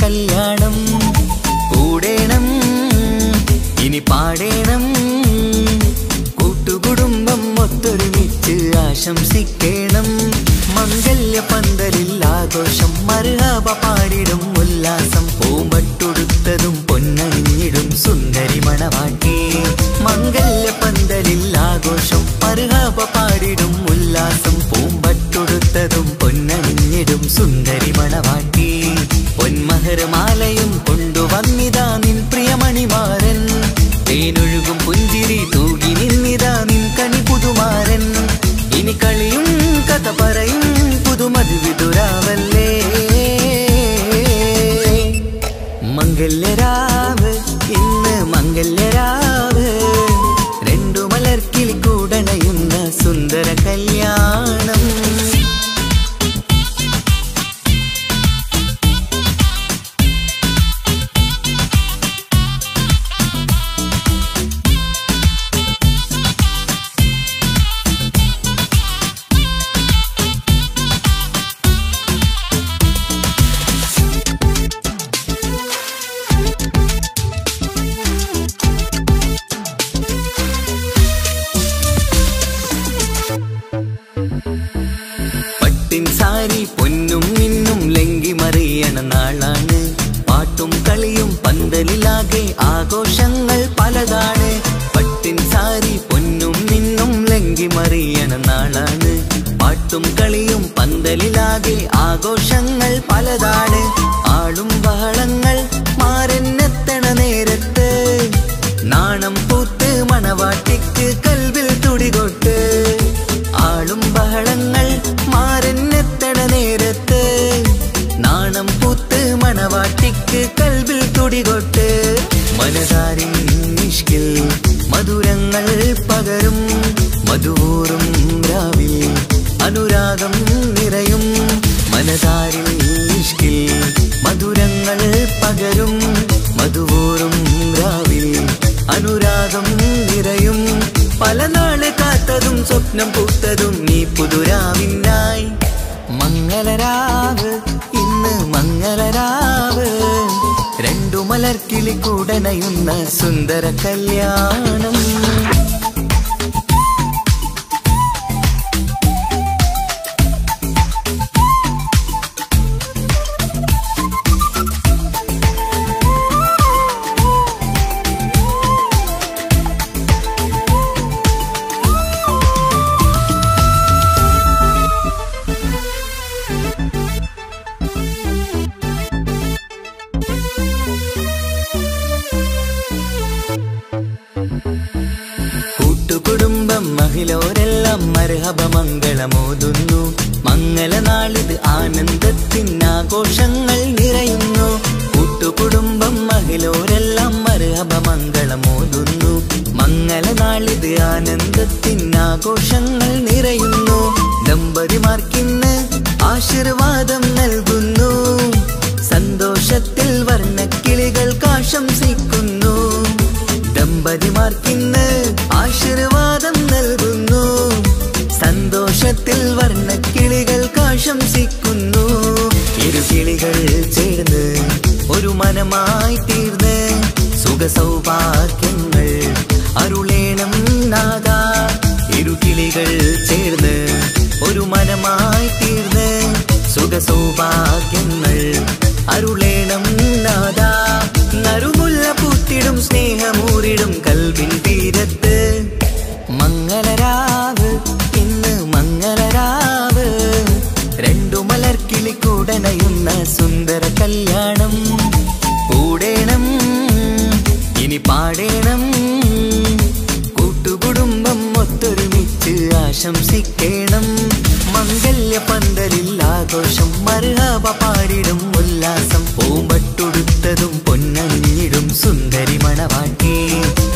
കല്യാണം. കൂടേണം ഇനി പാടേണം, കൂട്ടുകുടുംബം ഒത്തൊരുമിച്ച് ആശംസിക്കേണം. മംഗല്യ പന്തലിൽ ആഘോഷം, മർഹബ പാടിടും ഉല്ലാസം. പൂമ്പട്ടുടുത്തതും പൊന്നണിഞ്ഞിടും സുന്ദരി മണവാട്ടി. മംഗല്യ പന്തലിൽ ആഘോഷം, മർഹബ പാടിടും ഉല്ലാസം. പൂമ്പട്ടുടുത്തതും പൊന്നണിഞ്ഞിടും സുന്ദരി മണവാട്ടി. പൊന്മഹർമാലയും കൊണ്ടുവന്നിതാ നിൻ പ്രിയമണിമാരൻ. തേനൊഴുകും പുഞ്ചിരി തൂകി നിന്നിതാ നിൻ കണി പുതുമാരൻ. ഇനി കളിയും കഥ പറയും പുതുമധുവിതുരാവല്ലേ. മംഗല്യരാവ് ഇന്ന് മംഗല്യരാവ്, രണ്ടു മലർക്കിളി കൂടണയുന്ന സുന്ദര കല്യാണം. സാരി പൊന്നും മിന്നും ലങ്കി മറിയണ നാളാണ്. പാട്ടും കളിയും പന്തലിലാകെ ആഘോഷങ്ങൾ പലതാണ്. പട്ടിൻ സാരി പൊന്നും മിന്നും ലങ്കി മറിയണ നാളാണ്. പാട്ടും കളിയും പന്തലിലാകെ ആഘോഷങ്ങൾ പലതാണ്. ആളും ബഹളങ്ങൾ മാരെന്നെത്തണ നേരത്ത്, നാണം പൂത്ത് മണവാട്ടിക്ക് കൽവിൽ തുടികൊട്ട്. ആളും ബഹളങ്ങൾ മാരെന്നെത്തണ നേരത്ത്, നാണം പൂത്ത് മണവാട്ടിക്ക് കൽവിൽ തുടികൊട്ട്. മനതാരിൻ ഇഷ്കിൽ മധുരങ്ങൾ പകരും, മധുവൂറും രാവിൽ അനുരാഗം നിറയും. മനതാരിൻ ഇഷ്കിൽ മധുരങ്ങൾ പകരും, മധുവൂറും രാവിൽ അനുരാഗം നിറയും. പല നാള് കാത്തതും സ്വപ്നം പൂത്തതും നീ പുതുരാവിനായി. മംഗളരാവ് ഇന്ന് മംഗളരാവ്, രണ്ടു മലർക്കിളി കൂടണയുന്ന സുന്ദര കല്യാണം. കൂട്ടുകുടുംബം മഹിളോരെല്ലാം മർഹബ മംഗളമോതുന്നു. മംഗളനാളിത് ആനന്ദത്തിനാഘോഷങ്ങൾ നിറയുന്നു. കൂട്ടുകുടുംബം മഹിളോരെല്ലാം മർഹബ മംഗളമോതുന്നു. മംഗളനാളിത് ആനന്ദത്തിനാഘോഷങ്ങൾ നിറയുന്നു. ദമ്പതിമാർക്കിന്ന് ആശീർവാദം നൽകുന്നു. സന്തോഷത്തിൽ വർണ്ണക്കിളികൾ ആശംസിക്കുന്നു. ദമ്പതിമാർക്കിന്ന് ആശീർവാദം നൽകുന്നു. സന്തോഷത്തിൽ വർണ്ണക്കിളികൾ ആശംസിക്കുന്നു. ഇരുകിളികൾ ചേർന്ന് ഒരു മനമായി തീർന്ന് സുഖസൗഭാഗ്യങ്ങൾ അരുളേണം നാദ. ഇരുകിളികൾ ചേർന്ന് ഒരു മനമായി തീർന്ന് സുഖസൗഭാഗ്യങ്ങൾ അരുളേണം നാദ. നറുമുല്ല പൂത്തിടും സ്നേഹമൂരിടും കൽവിൻ തീരത്ത്. മംഗളരാവ് ഇന്ന് മംഗളരാവ്, രണ്ടു മലർക്കിളി കൂടണയുന്ന സുന്ദര കല്യാണം. കൂടേണം ഇനി പാടേണം, കൂട്ടുകുടുംബം ഒത്തൊരുമിച്ച് ആശംസിക്കേണം. മംഗല്യ പന്തലിൽ ആഘോഷം, മർഹബ പാടിടും ഉല്ലാസം. പൂമ്പട്ടുടുത്തതും പൊന്നണിഞ്ഞിടും സുന്ദരി മണവാട്ടി.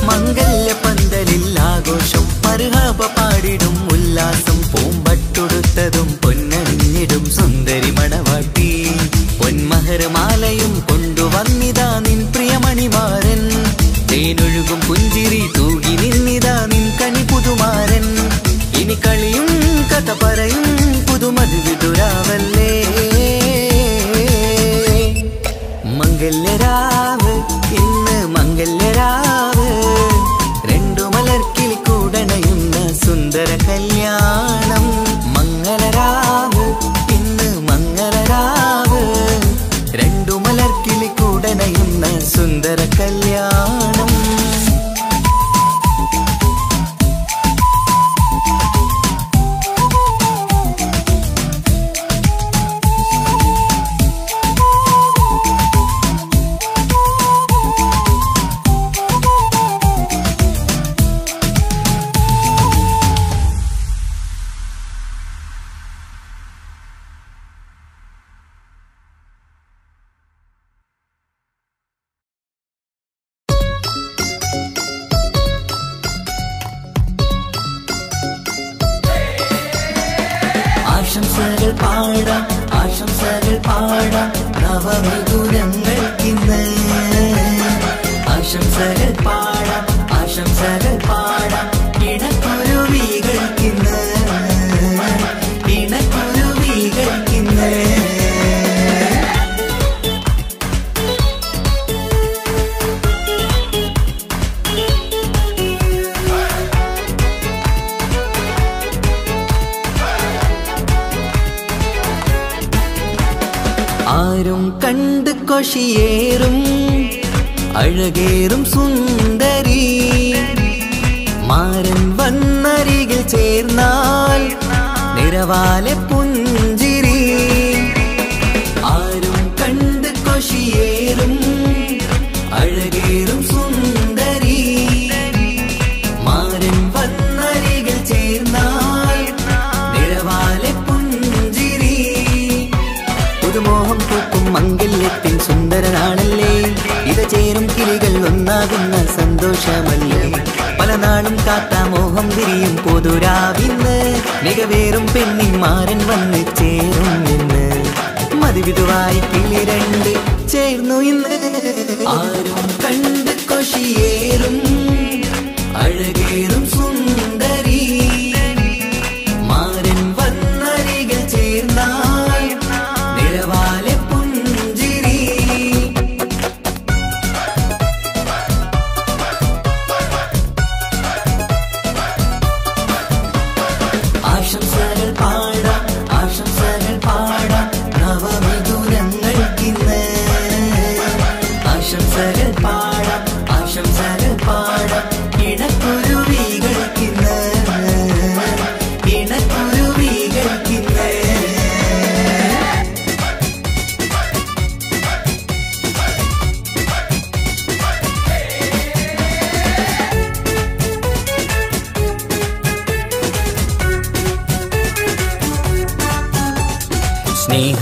മംഗല്യ പന്തലിൽ ആഘോഷം, മർഹബ പാടിടും ഉല്ലാസം. പൂമ്പട്ടുടുത്തതും പൊന്നണിഞ്ഞിടും സുന്ദരി മണവാട്ടി. പൊന്മഹർമാലയും കൊണ്ടുവന്നിതാ നിൻ പ്രിയമണിമാരൻ. തേനൊഴുകും പുഞ്ചിരി തൂകി നിന്നിതാ നിൻ കണി പുതുമാരൻ. ഇനി കളിയും കഥ പറയും പുതുമധുവിതുരാവല്ലേ. മംഗല്യരാവ് ഇന്ന് മംഗല്യരാവ് രണ്ടു മലർക്കിളി കൂടണയുന്ന സുന്ദര കല്യാണം മംഗളരാവ് ഇന്ന് മംഗളരാവ് രണ്ടു മലർക്കിളി കൂടണയുന്ന സുന്ദര കല്യാണം ആശംസകൾ പാടാം ആശംസകൾ പാടാം നവമിഥുനങ്ങൾക്കിന്ന് ആശംസകൾ പാടാം ആശംസകൾ പാടാം ഇണക്കുരുവികൾക്കിന്ന് ഇണക്കുരുവികൾക്കിന്ന് ആരും കണ്ട് കൊഷിയേറും അഴകേറും സുന്ദരി മാരൻ വന്നരികിൽ ചേർന്നാൽ നിറവാലെ പുഞ്ചിരി ആരും കണ്ട് കൊഷിയേറും അഴകേറും സുന്ദരി മാരൻ വന്നരികിൽ ചേർന്നാൽ നിറവാലെ പുഞ്ചിരി പുതുമോഹം പൂക്കും മംഗല്യത്തിൻ സുന്ദരനാണല്ലേ ഇത ചേരും കിളികൾ ഒന്നാകുന്ന സന്തോഷമല്ലേ പല നാളും കാത്ത മോഹം വിരിയും പൊതുരാവിന്ന് മികവേറും പെണ്ണിൻ മാരൻ വന്ന് ചേരും ഇന്ന് മതിവിധുവായി കിളി രണ്ട് ചേർന്നു ഇന്ന് ആരും കണ്ട് കൊഷിയേറും അഴകേറും സുന്ദരി മാരൻ വന്നരികിൽ ചേർന്നാൽ നിറവാലെ പുഞ്ചിരി ആശംസകൾ പാടാം ആശംസകൾ പാടാം നവമിഥുനങ്ങൾക്കിന്ന് ആശംസകൾ പാടാം ആശംസകൾ പാടാം ഇണക്കുരുവികൾക്കിന്ന് ഇണക്കുരുവികൾക്കിന്ന്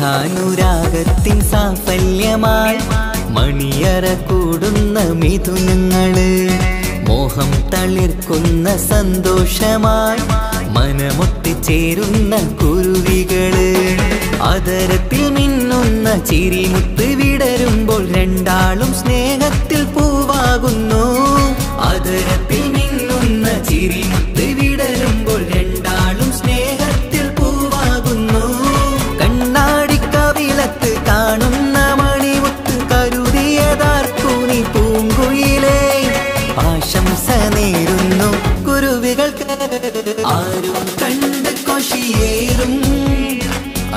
സ്നേഹാനുരാഗത്തിൻ സാഫല്യമായി മണിയറ കൂടുന്ന മിഥുനങ്ങള് മോഹം തളിർക്കുന്ന സന്തോഷമായി മനമൊട്ടിച്ചേരുന്ന കുരുവികള് അതരത്തിൽ മിന്നുന്ന ചിരിമുത്ത് വിടരുമ്പോൾ രണ്ടാളും സ്നേഹത്തിൽ പൂവാകുന്നു അതരത്തിൽ മിന്നുന്ന ചിരിമുത്ത് വിടരുമ്പോൾ രണ്ടാളും സ്നേഹത്തിൽ പൂവാകുന്നു കണ്ണാടിക്കവിളത്ത് കാണുന്ന മണിമുത്ത് കരുതിയതാർക്കൂനി പൂങ്കുയിലേ ആശംസ നേരുന്നു കുരുവികൾക്ക് ആരും കണ്ട് കൊഷിയേറും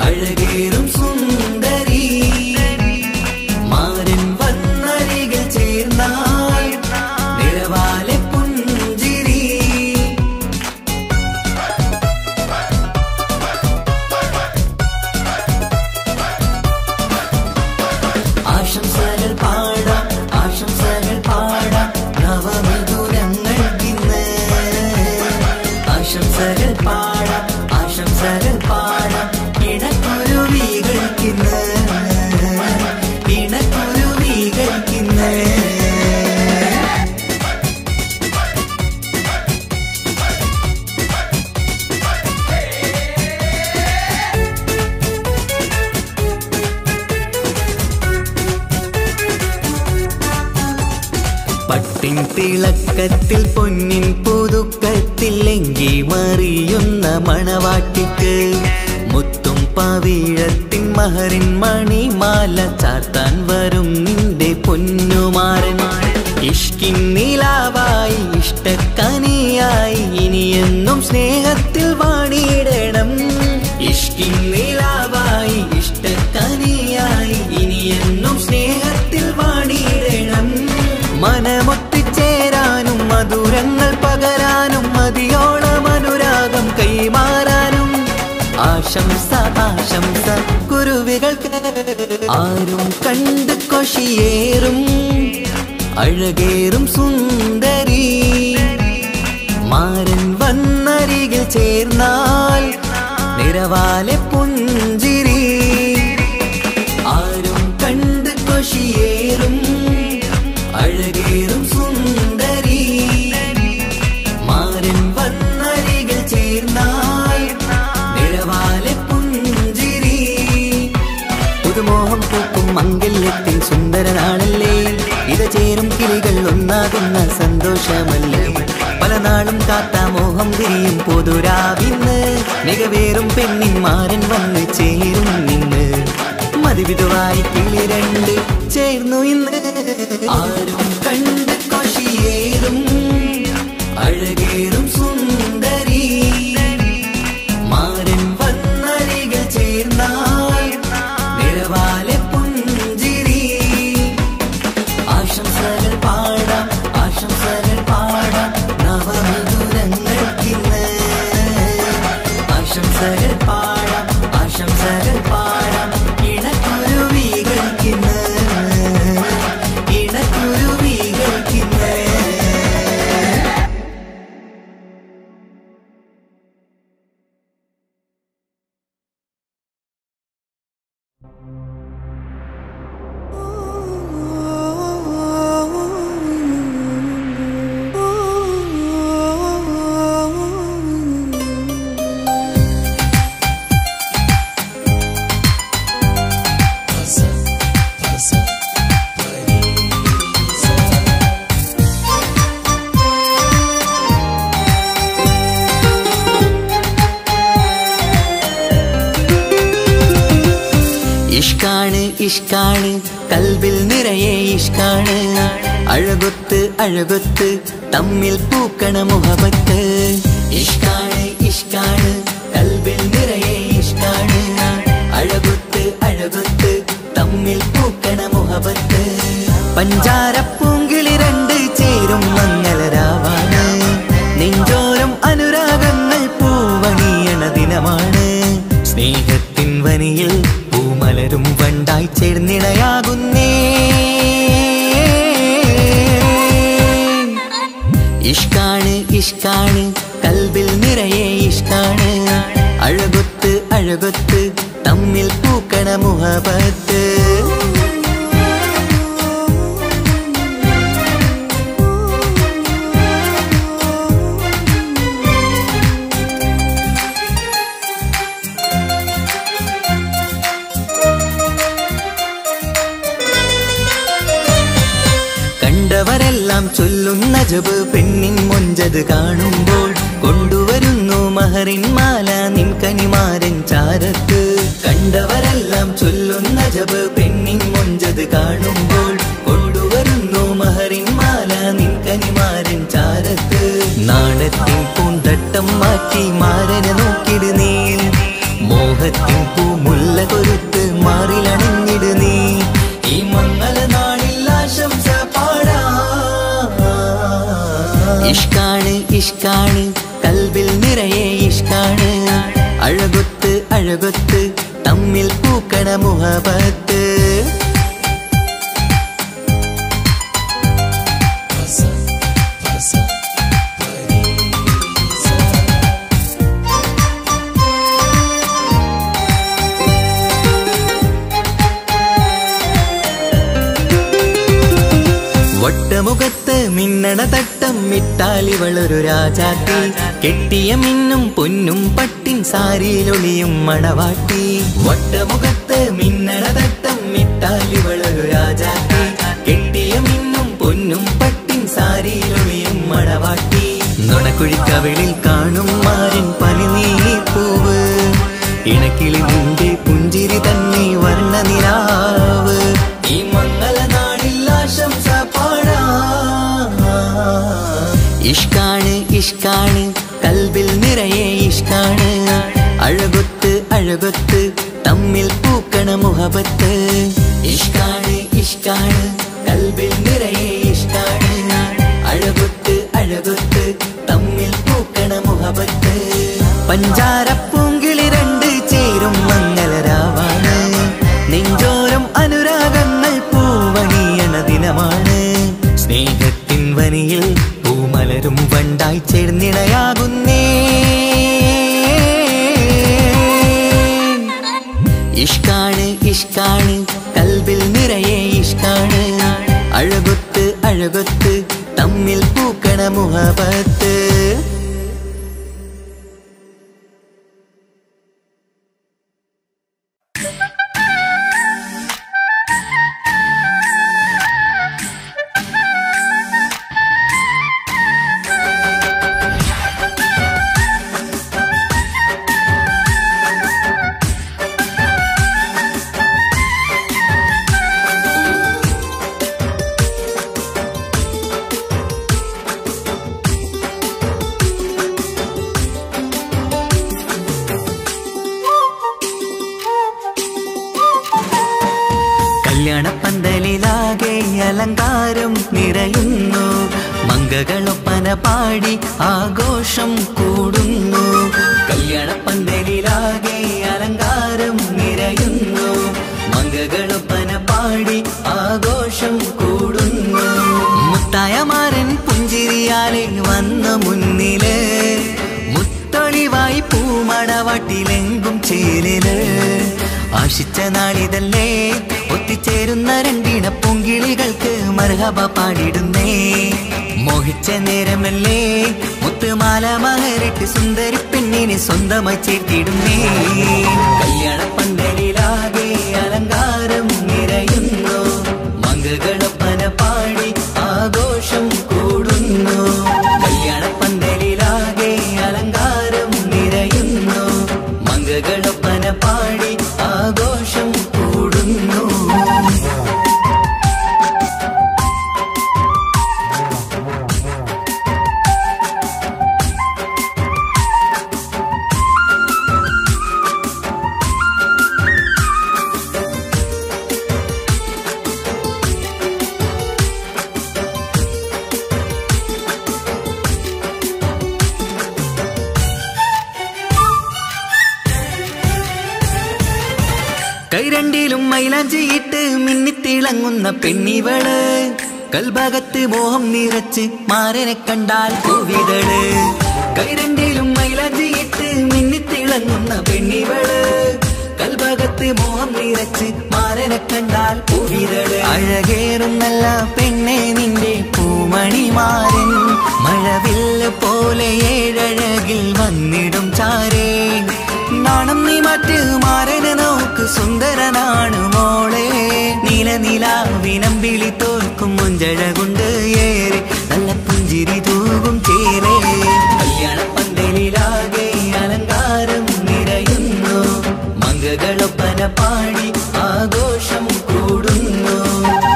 അഴകേറും സുന്ദരി മാരൻ വന്നരികിൽ ചേർന്നാൽ നിറവാലെ പുഞ്ചിരി ആശംസകൾ പാടാം ആശംസകൾ പാടാം നവമിഥുനങ്ങൾക്കിന്ന് ആശംസകൾ പാടാം ആശംസകൾ പാടാം ഇണക്കുരുവികൾക്കിന്ന് ഇണക്കുരുവികൾക്കിന്ന് പട്ടിൻ തിളക്കത്തിൽ പൊന്നിൻ പുതുക്കത്തിൽ എങ്കി മറിയുന്ന മണവാട്ടിക്ക് മുത്തും പവിഴത്തിൻ മഹറിൻ മണിമാല ചാർത്താൻ വരും നിന്റെ പൊന്നുമാരൻ ഇഷ്കിൻ നിലാവായി ഇഷ്ടക്കനിയായി ഇനിയെന്നും സ്നേഹത്തിൽ വാണിയിടണം ഇഷ്കിൻ നിലാവായി ഇഷ്ടക്കനിയായി ഇനിയെന്നും സ്നേഹത്തിൽ വാണിയിടണം മനമൊത്തിച്ചേരാനും മധുരങ്ങൾ പകരാനും മതിയോളം അനുരാഗം കൈമാറാനും ആശംസ ആശംസ കുരുവികൾക്ക് ആരും കണ്ട് കൊഷിയേറും അഴകേറും സുന്ദരി മാരൻ വന്നരികിൽ ചേർന്നാൽ നിറവാലെ പുഞ്ചിരി ആരും കണ്ട് കൊഷിയേറും അഴകേറും സുന്ദരി മാരൻ വന്നരികിൽ ചേർന്നാൽ നിറവാലെ പുഞ്ചിരി പുതുമോഹം പൂക്കും മംഗല്യത്തിൻ സുന്ദരനാളല്ലേ ഇത ചേരും കിളികൾ ഒന്നാകുന്ന സന്തോഷമല്ലേ പല നാളും കാത്ത മോഹം തിരിയും പൊതുരാവിന്ന് മികവേറും പെണ്ണിൻ മാരൻ വന്ന് ചേരും നിന്ന് മതിവിധുവായി കിളി രണ്ട് ചേർന്നു ഇന്ന് ആരും കണ്ട് കൊഷിയേറും അഴകേറും സുന്ദരി മാരൻ വന്നരികിൽ ചേർന്നാൽ നിറവാലെ പുഞ്ചിരി ആശംസകൾ പാടാം നവമധുരങ്ങൾക്കിന്ന് ആശംസകൾ പാടാം ഇണക്കുരുവികൾക്കിന്ന് ഇഷ്കാണ് കൽബിൽ നിറയെ ഇഷ്കാണ് അഴകൊത്ത് തമ്മിൽ പൂക്കണ മുഹബത്ത് ഇഷ്കാണ് കൽബിൽ നിറയെ ഇഷ്കാണ് അഴകൊത്ത് തമ്മിൽ പൂക്കണ മുഹബത്ത് പഞ്ചാരപ്പൂങ്കിളി രണ്ട് ചേരും മംഗളരാവാണ് നെഞ്ചോരം അനുരാഗങ്ങൾ പൂവണിയണ ദിനമാണ് സ്നേഹത്തിൻ വനിയിൽ പൂമലരും വണ്ടായി ചേർന്നിണയാകുന്നേ ഇഷ്കാണ് കൽബിൽ നിറയെ ഇഷ്കാണ് അഴകൊത്ത് തമ്മിൽ പൂക്കണ മുഹബത്ത് കണ്ടവരെല്ലാം ചൊല്ലുന്ന ജബ് പെണ്ണിൻ മൊഞ്ചത് കാണുമ്പോൾ കൊണ്ടുവരുന്നു മഹറിൻ മാല നിൻ കനിമാരൻ ചാരത്ത് കണ്ടവരെല്ലാം ചൊല്ലുന്ന ജബ് പെണ്ണിൻ മൊഞ്ചത് കാണുമ്പോൾ കൊണ്ടുവരുന്നു മഹറിൻ മാല നിൻ കനിമാരൻ ചാരത്ത് നാണത്തിൻ പൂന്തട്ടം മാറ്റി മാരനെ നോക്കിട് നീ മോഹത്തിൻ പൂമുല്ല കൊരുത്ത് മാറിലണഞ്ഞിട് നീ ഈ മംഗള നാളിൽ ആശംസ ഇഷ്കാണ് കൽബിൽ നിറയെ ഇഷ്കാണ് അഴകൊത്ത് തമ്മിൽ പൂക്കണ മുഹബത്ത് വട്ടമുഖത്ത് മിന്നണ തട്ടം മിട്ടാലിവളൊരു രാജാത്തി കെട്ടിയ മിന്നും പൊന്നും പട്ടിൻ സാരിയിലൊളിയും മണവാട്ടി വട്ടമുഖത്ത് മിന്നണ തട്ടം മിട്ടാലിവളൊരു രാജാത്തി കെട്ടിയ മിന്നും പൊന്നും പട്ടിൻ സാരിയിലൊളിയും മണവാട്ടി നുണക്കുഴിക്കവിളിൽ കാണും മാരൻ പനിനീ പൂവ് ഇണക്കിളി നിന്റെ പുഞ്ചിരി തന്നെ വർണ്ണനിലാവ് ഈ മംഗള നാളിൽ ഇഷ്കാണ് ഇഷ്കാണ് കൽബിൽ നിറയെ ഇഷ്കാണ് അഴകൊത്ത് അഴകൊത്ത് തമ്മിൽ പൂക്കണ മുഹബത്ത് ഇഷ്കാണ് ഇഷ്കാണ് കൽബിൽ നിറയെ ഇഷ്കാണ് അഴകൊത്ത് അഴകൊത്ത് തമ്മിൽ പൂക്കണ മുഹബത്ത് പഞ്ചാരപ്പൂങ്കിളി രണ്ട് ചേരും മംഗളരാവാണ് നെഞ്ചോരം അനുരാഗങ്ങൾ പൂവണിയണ ദിനമാണ് സ്നേഹത്തിൻ വനിയിൽ പൂമലരും വണ്ടായി ചേർന്നിണയാകുന്നേ ഇഷ്കാണ് ഇഷ്കാണ് കൽബിൽ നിറയെ ഇഷ്കാണ് അഴകൊത്ത് അഴകൊത്ത് തമ്മിൽ പൂക്കണ മുഹബത്ത് കല്യാണപ്പന്തലിലാകെ അലങ്കാരം നിറയുന്നു മംഗളൊപ്പന പാടി ആഘോഷം കൂടുന്നു കല്യാണപ്പന്തലിലാകെ അലങ്കാരം നിറയുന്നു മംഗളൊപ്പന പാടി ആഘോഷം കൂടുന്നു മുത്തായമാരൻ പുഞ്ചിരിയാലെ വന്ന മുന്നില് മുത്തൊളിവായി പൂമടവാട്ടിലെങ്കും ചേലില് ആശിച്ച നാളിതല്ലേ ഒത്തിച്ചേരുന്ന രണ്ടിണ പൂങ്കിളികൾക്ക് മർഹബ പാടിടുന്നേ മോഹിച്ച നേരമല്ലേ മുത്തുമാല മഹരിട്ട് സുന്ദരി പെണ്ണിനെ സ്വന്തമായി ചേർത്തിടുന്നേ കല്യാണപ്പന്തലിലാകെ അലങ്കാരം നിറയുന്നു മംഗളൊപ്പന പാടി ആഘോഷം കൂടുന്നു കല്യാണപ്പന്തലിലാകെ അലങ്കാരം നിറയുന്നു മംഗളൊപ്പന പാടി ആഘോഷം കൂടുന്നു കൈരണ്ടിലും മൈലാഞ്ചിയിട്ട് മിന്നിത്തിളങ്ങുന്ന പെണ്ണിവള് കൽഭാഗത്ത് മോഹം നിറച്ച് മാരനെ കണ്ടാൽ പൂവിതള് കൈരണ്ടിലും മൈലാഞ്ചിയിട്ട് മിന്നിത്തിളങ്ങുന്ന പെണ്ണിവള് കൽഭാഗത്ത് മോഹം നിറച്ച് മാരനെ കണ്ടാൽ പൂവിതള് അഴകേറും നല്ല പെണ്ണെ നിന്റെ പൂമണിമാരൻ മഴവില്ല് പോലെ ഏഴഴകിൽ വന്നിടും ചാരേ നാണം നീ മറ്റ് മാരനെ നോക്ക് സുന്ദരനാണ് മോളെ നീലനിലാവിനമ്പിളി തോൽക്കും മുഞ്ചഴകൊണ്ട് ഏറെ നല്ല പുഞ്ചിരി തൂകും ചേരേ കല്യാണപ്പന്തലിലാകെ അലങ്കാരം നിറയുന്നു മംഗളൊപ്പന പാടി ആഘോഷം കൂടുന്നു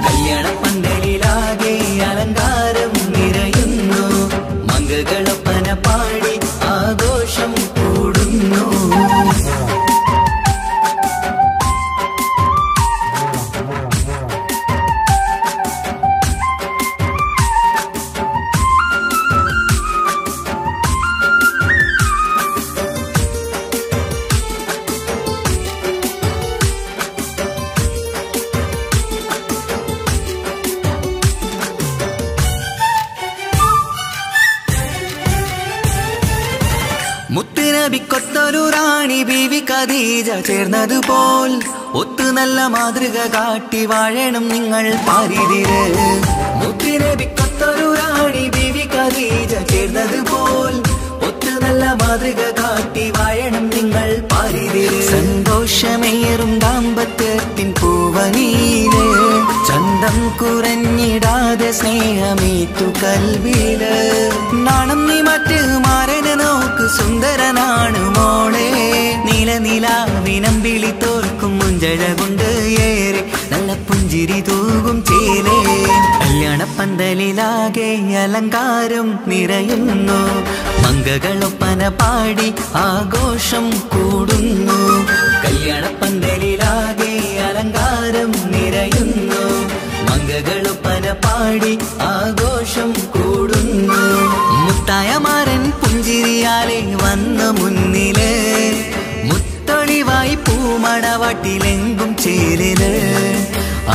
കല്യാണപ്പന്തലിലാകെ അലങ്കാരം നിറയുന്നു മംഗളൊപ്പന പാടി ആഘോഷം കൂടുന്നു മുത്തുനബിക്കൊത്തൊരു റാണി ബീവി ഖദീജ ചേർന്നതുപോൽ ഒത്തു നല്ല മാതൃക കാട്ടി വാഴണം നിങ്ങൾ പാരിതിര് മുത്തുനബിക്കൊത്തൊരു റാണി ബീവി ഖദീജ ചേർന്നതുപോൽ ഒത്തു നല്ല മാതൃക കാട്ടി വാഴണം നിങ്ങൾ പാരിതിര് സന്തോഷമേറും ദാമ്പത്യത്തിൻ പൂവനീല് ചന്തം കുറഞ്ഞിടാതെ സ്നേഹമേറ്റു കൽവില് നാണം നീ മറ്റ് മാരനെ നോക്ക് സുന്ദരനാണ് മോളെ നീലനിലാവിനമ്പിളി തോൽക്കും മുഞ്ചഴകൊണ്ട് ഏറെ നല്ല പുഞ്ചിരി തൂകും ചേലേ കല്യാണ കല്യാണപ്പന്തലിലാകെ അലങ്കാരം നിറയുന്നു. മംഗകളൊപ്പന പാടി ആഘോഷം കൂടുന്നു. കല്യാണപ്പന്തലിലാകെ അലങ്കാരം നിറയുന്നു. മംഗകളൊപ്പന പാടി ആഘോഷം കൂടുന്നു. മുത്തായമാരൻ പുഞ്ചിരിയാലെ വന്നു മുന്നില്. മുത്തൊളിവായി പൂമണവാട്ടിലെങ്കും ചേരില്.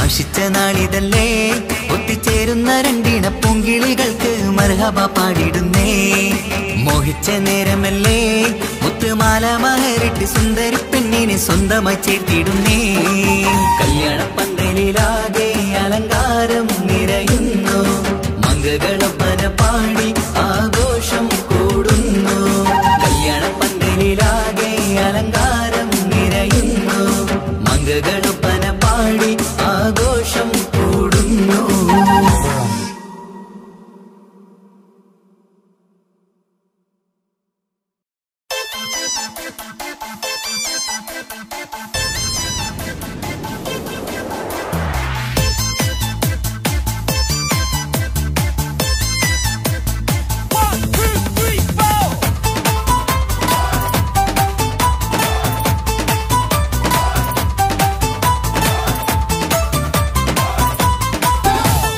ആശിച്ച നാളിതല്ലേ ഒത്തിച്ചേരുന്ന രണ്ടിണ പൂങ്കിളികൾക്ക് മർഹബ പാടിടുന്നേ. മോഹിച്ച നേരമല്ലേ മുത്തുമാല മഹരിട്ട് സുന്ദരി പെണ്ണിനെ സ്വന്തമായി ചേർത്തിടുന്നേ. കല്യാണപ്പന്തലിലാകെ അലങ്കാരം നിറയുന്നു. മംഗകളൊപ്പന പാടി ആഘോഷം കൂടുന്നു. കല്യാണപ്പന്തലിലാകെ അലങ്കാരം നിറയുന്നു. മംഗകളൊപ്പന പാടി ആഘോഷം കൂടുന്നു.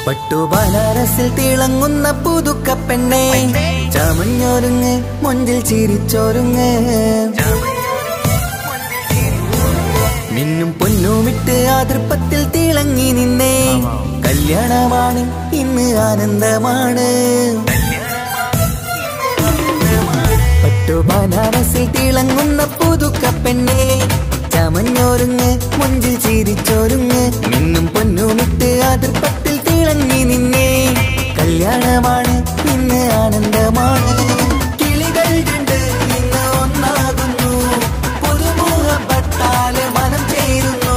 പട്ടുബനാറസിൽ തിളങ്ങുന്ന പുതുക്കപ്പെണ്ണേ, ചമഞ്ഞൊരുങ്ങ് മൊഞ്ചിൽ ചിരിച്ചൊരുങ്ങ്. മിന്നും പൊന്നുമിട്ട് ആതൃപ്പത്തിൽ തിളങ്ങി നിന്നേ. കല്യാണമാണ് ഇന്ന് ആനന്ദമാണ്. പട്ടുബനാറസിൽ തിളങ്ങുന്ന പുതുക്കപ്പെണ്ണേ, ചമഞ്ഞൊരുങ്ങ് മൊഞ്ചിൽ ചിരിച്ചൊരുങ്ങ്. മിന്നും പൊന്നുമിട്ട് ആതൃപ്പത്തിൽ തിളങ്ങി നിന്നേ. കല്യാണമാണ് ഇന്ന് ആനന്ദമാണ്. കിളികൾ കണ്ട് ഇന്ന് ഒന്നാകുന്നു. പുതുമുഖത്താല് മനം ചേരുന്നു.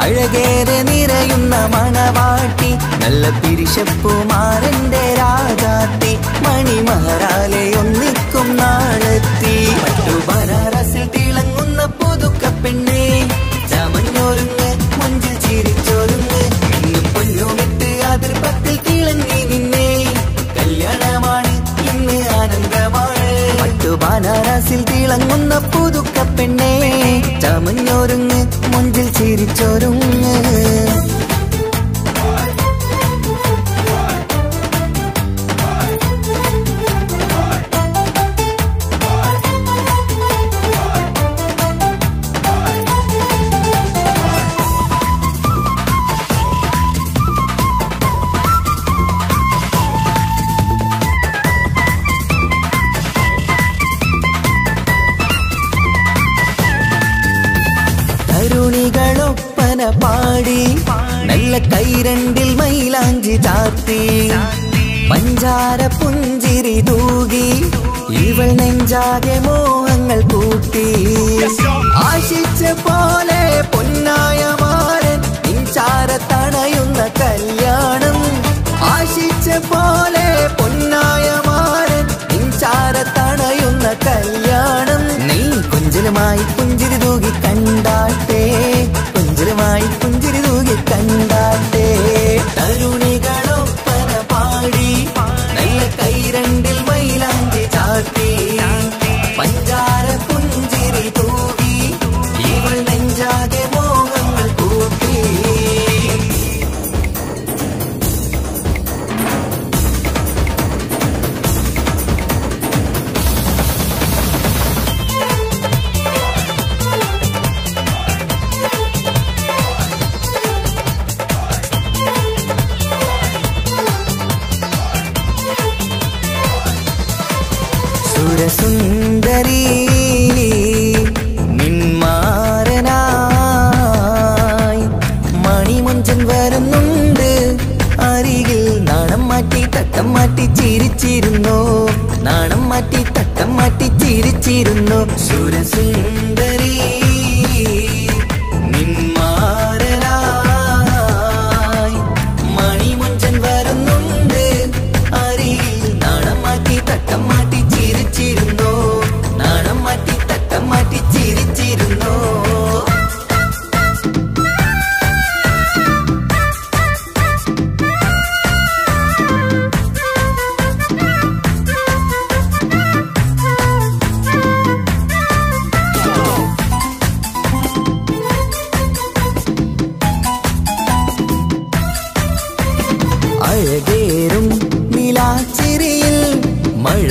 അഴകേറെ നിറയുന്ന മണവാട്ടി, നല്ല പിരിശപ്പുമാരന്റെ രാജാത്തി. മണിമഹറാലെ ഒന്നിക്കും നാളെത്തി. പട്ടുബനാറസിൽ തിളങ്ങുന്ന പുതുക്കപ്പെണ്ണേ, ചമഞ്ഞൊരുങ്ങ് മൊഞ്ചിൽ ചിരിച്ചൊരുങ്ങ്. മിന്നും പൊന്നുമിട്ട് ആതൃപ്പത്തിൽ തിളങ്ങി നിന്നേ. കല്യാണമാണ് ഇന്ന് ആനന്ദമാണ്. പട്ടുബനാറസിൽ തിളങ്ങുന്ന പുതുക്കപ്പെണ്ണേ, ചമഞ്ഞൊരുങ്ങ് മൊഞ്ചിൽ ചിരിച്ചൊരുങ്ങ്. തരുണികളൊപ്പന പാടി നല്ല കൈരണ്ടിൽ മൈലാഞ്ചി ചാർത്തി. പഞ്ചാര പുഞ്ചിരി തൂകി ഇവൾ നെഞ്ചാകെ മോഹങ്ങൾ കൂട്ടി. ആശിച്ച പോലെ പൊന്നായ മാരൻ നിൻചാര തണയുന്ന കല്യാണം. ആശിച്ച പോലെ പൊന്നായ മാരൻ നിൻചാര തണയുന്ന കല്യാണം. നീ കുഞ്ചലുമായി പുഞ്ചിരി തൂകി കണ്ടാട്ടെ. കുഞ്ചലുമായി പുഞ്ചിരി തൂകി കണ്ടാട്ടെ. തരുണികളൊപ്പന പാടി നല്ല കൈരണ്ടിൽ മൈലാഞ്ചി ചാർത്തി. പഞ്ചാര പുഞ്ചിരി തൂകി ഇവൾ നെഞ്ചാകെ മോഹങ്ങൾ കൂട്ടി. സുരസുന്ദരി നിന്മാരനായി മണിമുഞ്ചൻ വരുന്നുണ്ട് അരികിൽ. നാണം മാറ്റി തട്ടം മാറ്റി ചിരിച്ചിരുന്നു. നാണം മാറ്റി തട്ടം മാറ്റി ചിരിച്ചിരുന്നു. സുരസുന്ദരി നിന്മാരനായി മണിമുഞ്ചൻ വരുന്നുണ്ട് അരികിൽ. നാണം മാറ്റി തട്ടം മാറ്റി ചിരിച്ചിരുന്നു. നാണം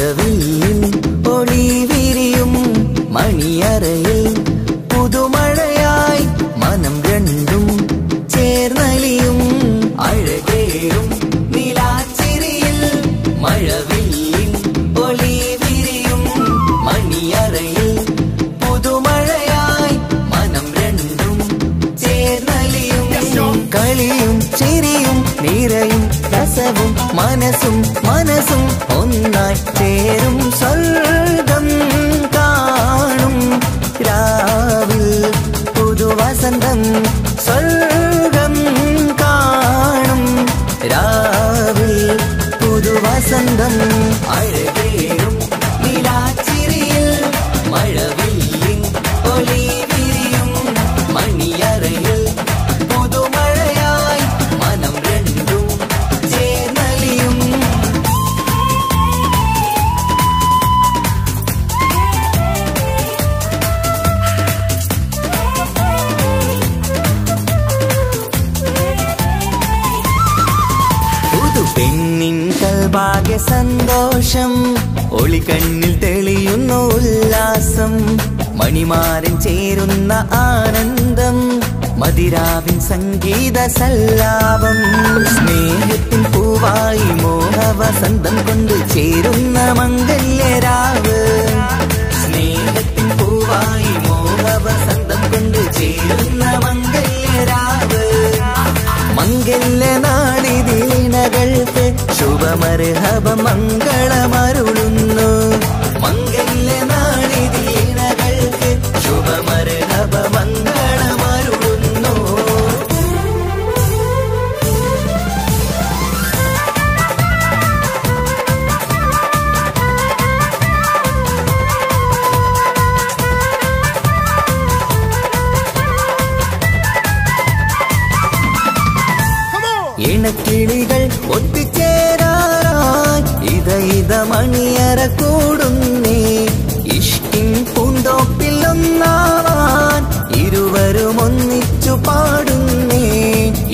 മഴവില്ലിൻ ഒളി വിരിയും മണിയറയിൽ പുതുമഴയായി മനം രണ്ടും ചേർന്നലിയും അഴകേറും നിലാച്ചിരിയിൽ മഴവില്ലിൻ ഒളി വിരിയും മണിയറയിൽ പുതുമഴയായി മനം രണ്ടും ചേർന്നലിയും കളിയും ചിരിയും നിറയും രസവും മനസ്സും മനസ്സും ഒന്നായി ചേരും സ്വർഗം കാണും രാവിൽ പുതുവസന്തം സ്വർഗം കാണും രാവിൽ പുതുവസന്തം അഴകേറും നിലാച്ചിരിയിൽ മഴവില്ലിൻ ഒളി വിരിയും മണിയറയിൽ പുതുമഴയായി മനം രണ്ടും ചേർന്നലിയും പെണ്ണിൻ കൽഭാഗ്യ സന്തോഷം ഒളികണ്ണിൽ തെളിയുന്നു ഉല്ലാസം മണിമാരൻ ചേരുന്ന ആനന്ദം മതിരാവിൻ സംഗീത സല്ലാപം സ്നേഹത്തിൻ പൂവായി മോഹവസന്തം കൊണ്ട് ചേരുന്ന മംഗല്യരാവ് സ്നേഹത്തിൻ പൂവായി മോഹവസന്തം കൊണ്ട് ചേരുന്ന മംഗല്യരാവ് മംഗല്യ നാടിതീണകൾക്ക് ശുഭമർഹബ മംഗളമരുളുന്നു മംഗല്യ നാടിതീണകൾക്ക് ശുഭമർഹബ മംഗളമരുളുന്നു ഇണക്കിളികൾ ഒത്തുചേരാറായി ഇത മണിയറ കൂടുന്നേ ഇഷ്കിൻ പൂന്തോപ്പിൽ ഒന്നാവാൻ ഇരുവരും ഒന്നിച്ചു പാടുന്നേ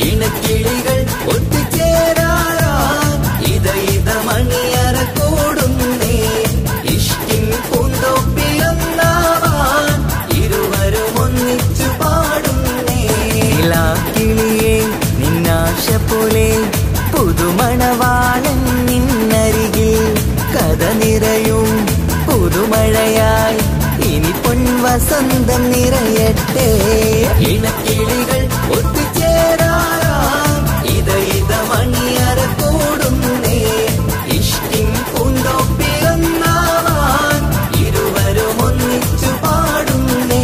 ഇണക്കിളികൾ ഒത്തുചേരാറായി ഇത മണിയറ കൂടുന്നേ ഇഷ്കിൻ പൂന്തോപ്പിൽ ഒന്നാവാൻ ഇരുവരും ഒന്നിച്ചു പാടുന്നേ കിളിയേ നിന്നാശ പോലെ പുതുമണവാളൻ നിന്നരികിൽ കഥ നിറയും പുതുമഴയായി ഇനി പൊൻവസന്തം നിറയട്ടെ ഇണക്കിളികൾ ഒത്തുചേരാറാം ഇത മണിയറ കൂടുന്നേ ഇഷ്കിൻ പൂന്തോപ്പിലൊന്നാവാൻ ഇരുവരും ഒന്നിച്ചു പാടുന്നേ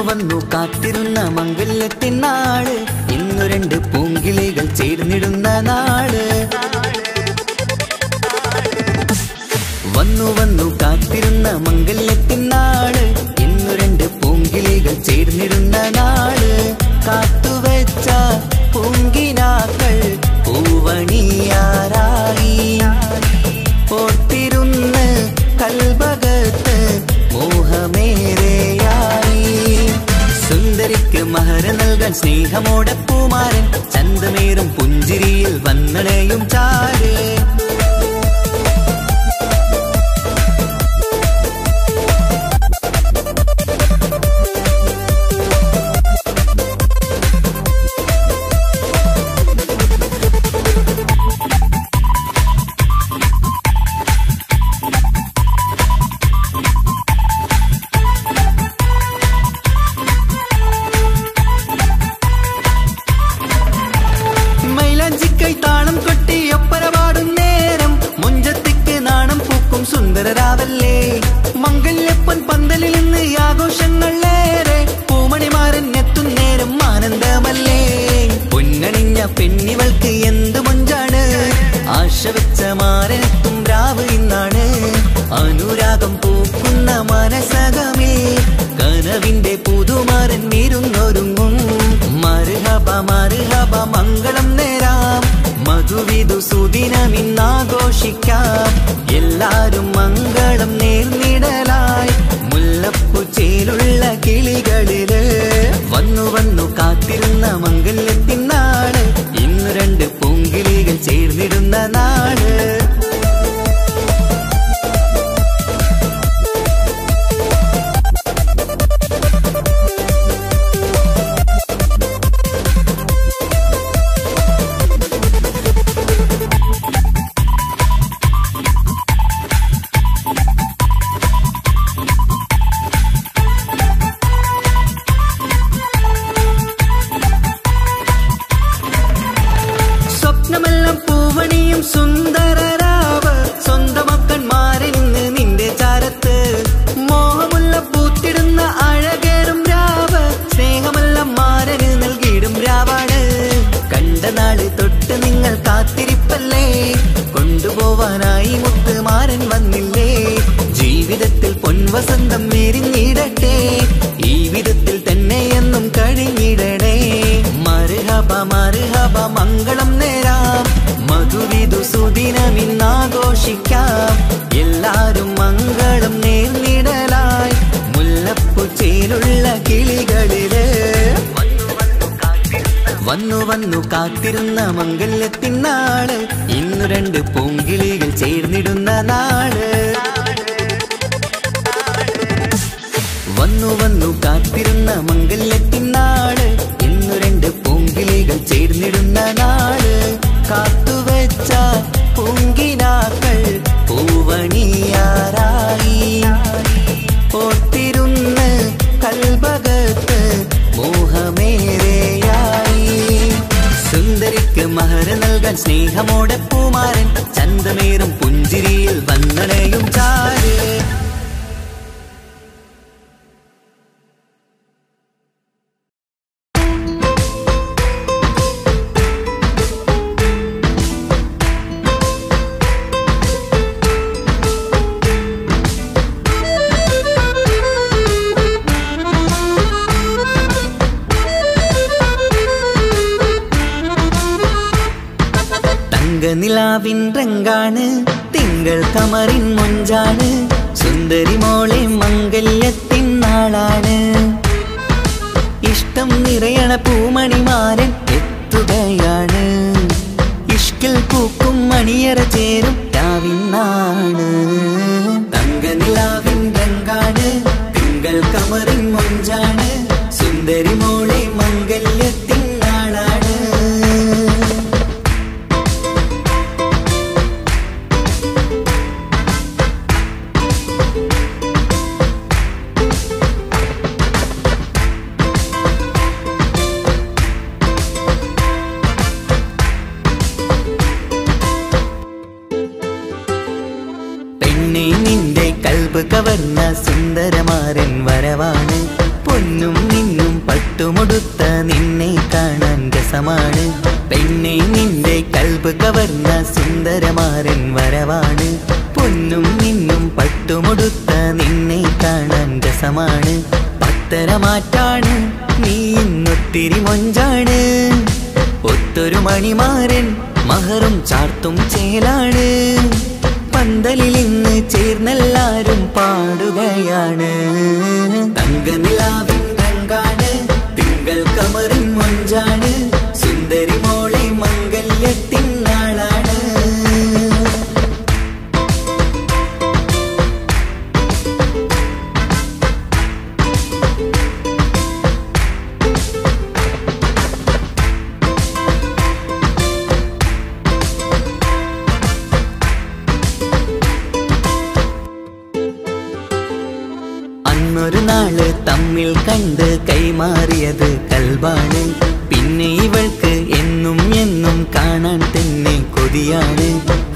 വന്നു കാത്തിരുന്ന മംഗല്യത്തിൻ നാള് ഇന്നു രണ്ട് പൂങ്കിളികൾ ചേർന്നിടുന്ന നാള് വന്നു കാത്തിരുന്ന മംഗല്യത്തിൻ നാള് ഇന്നു രണ്ട് പൂങ്കിളികൾ ചേർന്നിടുന്ന നാള് കാത്തുവെച്ച പൂങ്കിനാക്കൾ പൂവണിയാറായി ഓർത്തിരുന്ന് കൽബകത്ത് മോഹമേറെയായി സുന്ദരിക്ക് മഹർ നൽകാൻ സ്നേഹമോടെ പൂമാരൻ ചന്തമേറും പുഞ്ചിരിയിൽ വന്നണയും ചാര് മാരനെത്തും രാവ് ഇന്നാണ്. അനുരാഗം പൂക്കുന്ന മനസകമേ കനവിന്റെ പുതുമാരൻ വിരുന്നൊരുങ്ങും. മർഹബ മർഹബ മംഗളം നേരാം, മധുവിധു സുദിനമിന്നാഘോഷിക്കാം. എല്ലാരും മംഗളം നേർന്നിടലായി മുല്ലപ്പൂച്ചേലുള്ള കിളികളില് വന്നു വന്നു കാത്തിരുന്ന മംഗല്യത്തിൻ നാള്. ഇന്ന് രണ്ട് പൂങ്കിളികൾ ചേർന്നിടുന്ന നാള്. സ്വപ്നമെല്ലാം പൂവണിയും സുന്ദരരാവ്, സ്വന്തമക്കന്മാരെന്ന് നിന്റെ ചാരത്ത്. മോഹമുള്ള പൂത്തിടുന്ന അഴകേറും രാവ്, സ്നേഹമെല്ലാം മാരന് നൽകിയിടും രാവാണ്. കണ്ട നാള് തൊട്ട് നിങ്ങൾ കാത്തിരിപ്പല്ലേ, കൊണ്ടുപോവാനായി മുത്തുമാരൻ വന്നില്ലേ. ജീവിതത്തിൽ പൊൻവസന്തം വിരിഞ്ഞിടട്ടെ, ഈ വിധത്തിൽ തന്നെ എന്നും കഴിഞ്ഞിടണേ. മർഹബ മർഹബ മംഗളം നേരാം, മധുവിധു സുദിനമിന്നാഘോഷിക്കാം. എല്ലാരും മംഗളം നേർന്നിടലായി മുല്ലപ്പൂച്ചേലുള്ള കിളികളില് വന്നു വന്നു കാത്തിരുന്ന മംഗല്യത്തിൻ നാള്. ഇന്നു രണ്ട് പൂങ്കിളികൾ ചേർന്നിടുന്ന നാള്. വന്നു വന്നു കാത്തിരുന്ന മംഗല്യത്തിൻ നാള്. ഇന്നു രണ്ട് പൂങ്കിളികൾ ചേർന്നിടുന്ന നാള്. കാത്തുവെച്ച പൂങ്കിനാക്കൾ പൂവണിയാറായി, ഓർത്തിരുന്ന് കൽബകത്ത് മോഹമേറെയായി. സുന്ദരിക്ക് മഹർ നൽകാൻ സ്നേഹമോടെ പൂമാരൻ, ചന്തമേറും പുഞ്ചിരിയിൽ വന്നണയും ചാര്. നിലാവിൻ രംഗാണ്, തിങ്കൾ കമറിൻ മൊഞ്ചാണ്, സുന്ദരി മോളെ മംഗല്യത്തിൻ നാളാണ്. ഇഷ്ടം നിറയണ പൂമണിമാരൻ എത്തുകയാണ്, ഇഷ്കിൽ പൂക്കും മണിയറ ചേരും രാവിനാണ്. തങ്ക നിലാവിൻ രംഗാണ്, തിങ്കൾ കമറിൻ മൊഞ്ചാണ്, സുന്ദരി മോളെ മംഗല്യത്തിൻ നാളാണ്. നിന്റെ കൽബ് കവർന്ന സുന്ദരമാരൻ വരവാണ്, പൊന്നും നിന്നും പട്ടുമൊടുത്ത നിന്നെ കാണാൻ രസമാണ്. പെണ്ണെ നിന്റെ കൽബ് കവർന്ന സുന്ദരമാരൻ വരവാണ്, പൊന്നും നിന്നും പട്ടുമൊടുത്ത നിന്നെ കാണാൻ രസമാണ്. പത്തരമാറ്റാണ് നീ ഇന്നൊത്തിരി മൊഞ്ചാണ്, ഒത്തൊരു മണിമാരൻ മഹറും ചാർത്തും ചേലാണ്. പന്തലിൽ ഇന്ന് ചേർന്നെല്ലാരും പാടുകയാണ്. തങ്ക നിലാവിൻ രംഗാണ്, തിങ്കൾ കമറിൻ മൊഞ്ചാണ്, സുന്ദരി മോളെ മംഗല്യത്തിൻ നാളാണ്. ഒരു നാള് തമ്മിൽ കണ്ട് കൈമാറിയത് കൽബാണ്, പിന്നെ ഇവൾക്ക് എന്നും എന്നും കാണാൻ തന്നെ കൊതിയാണ്.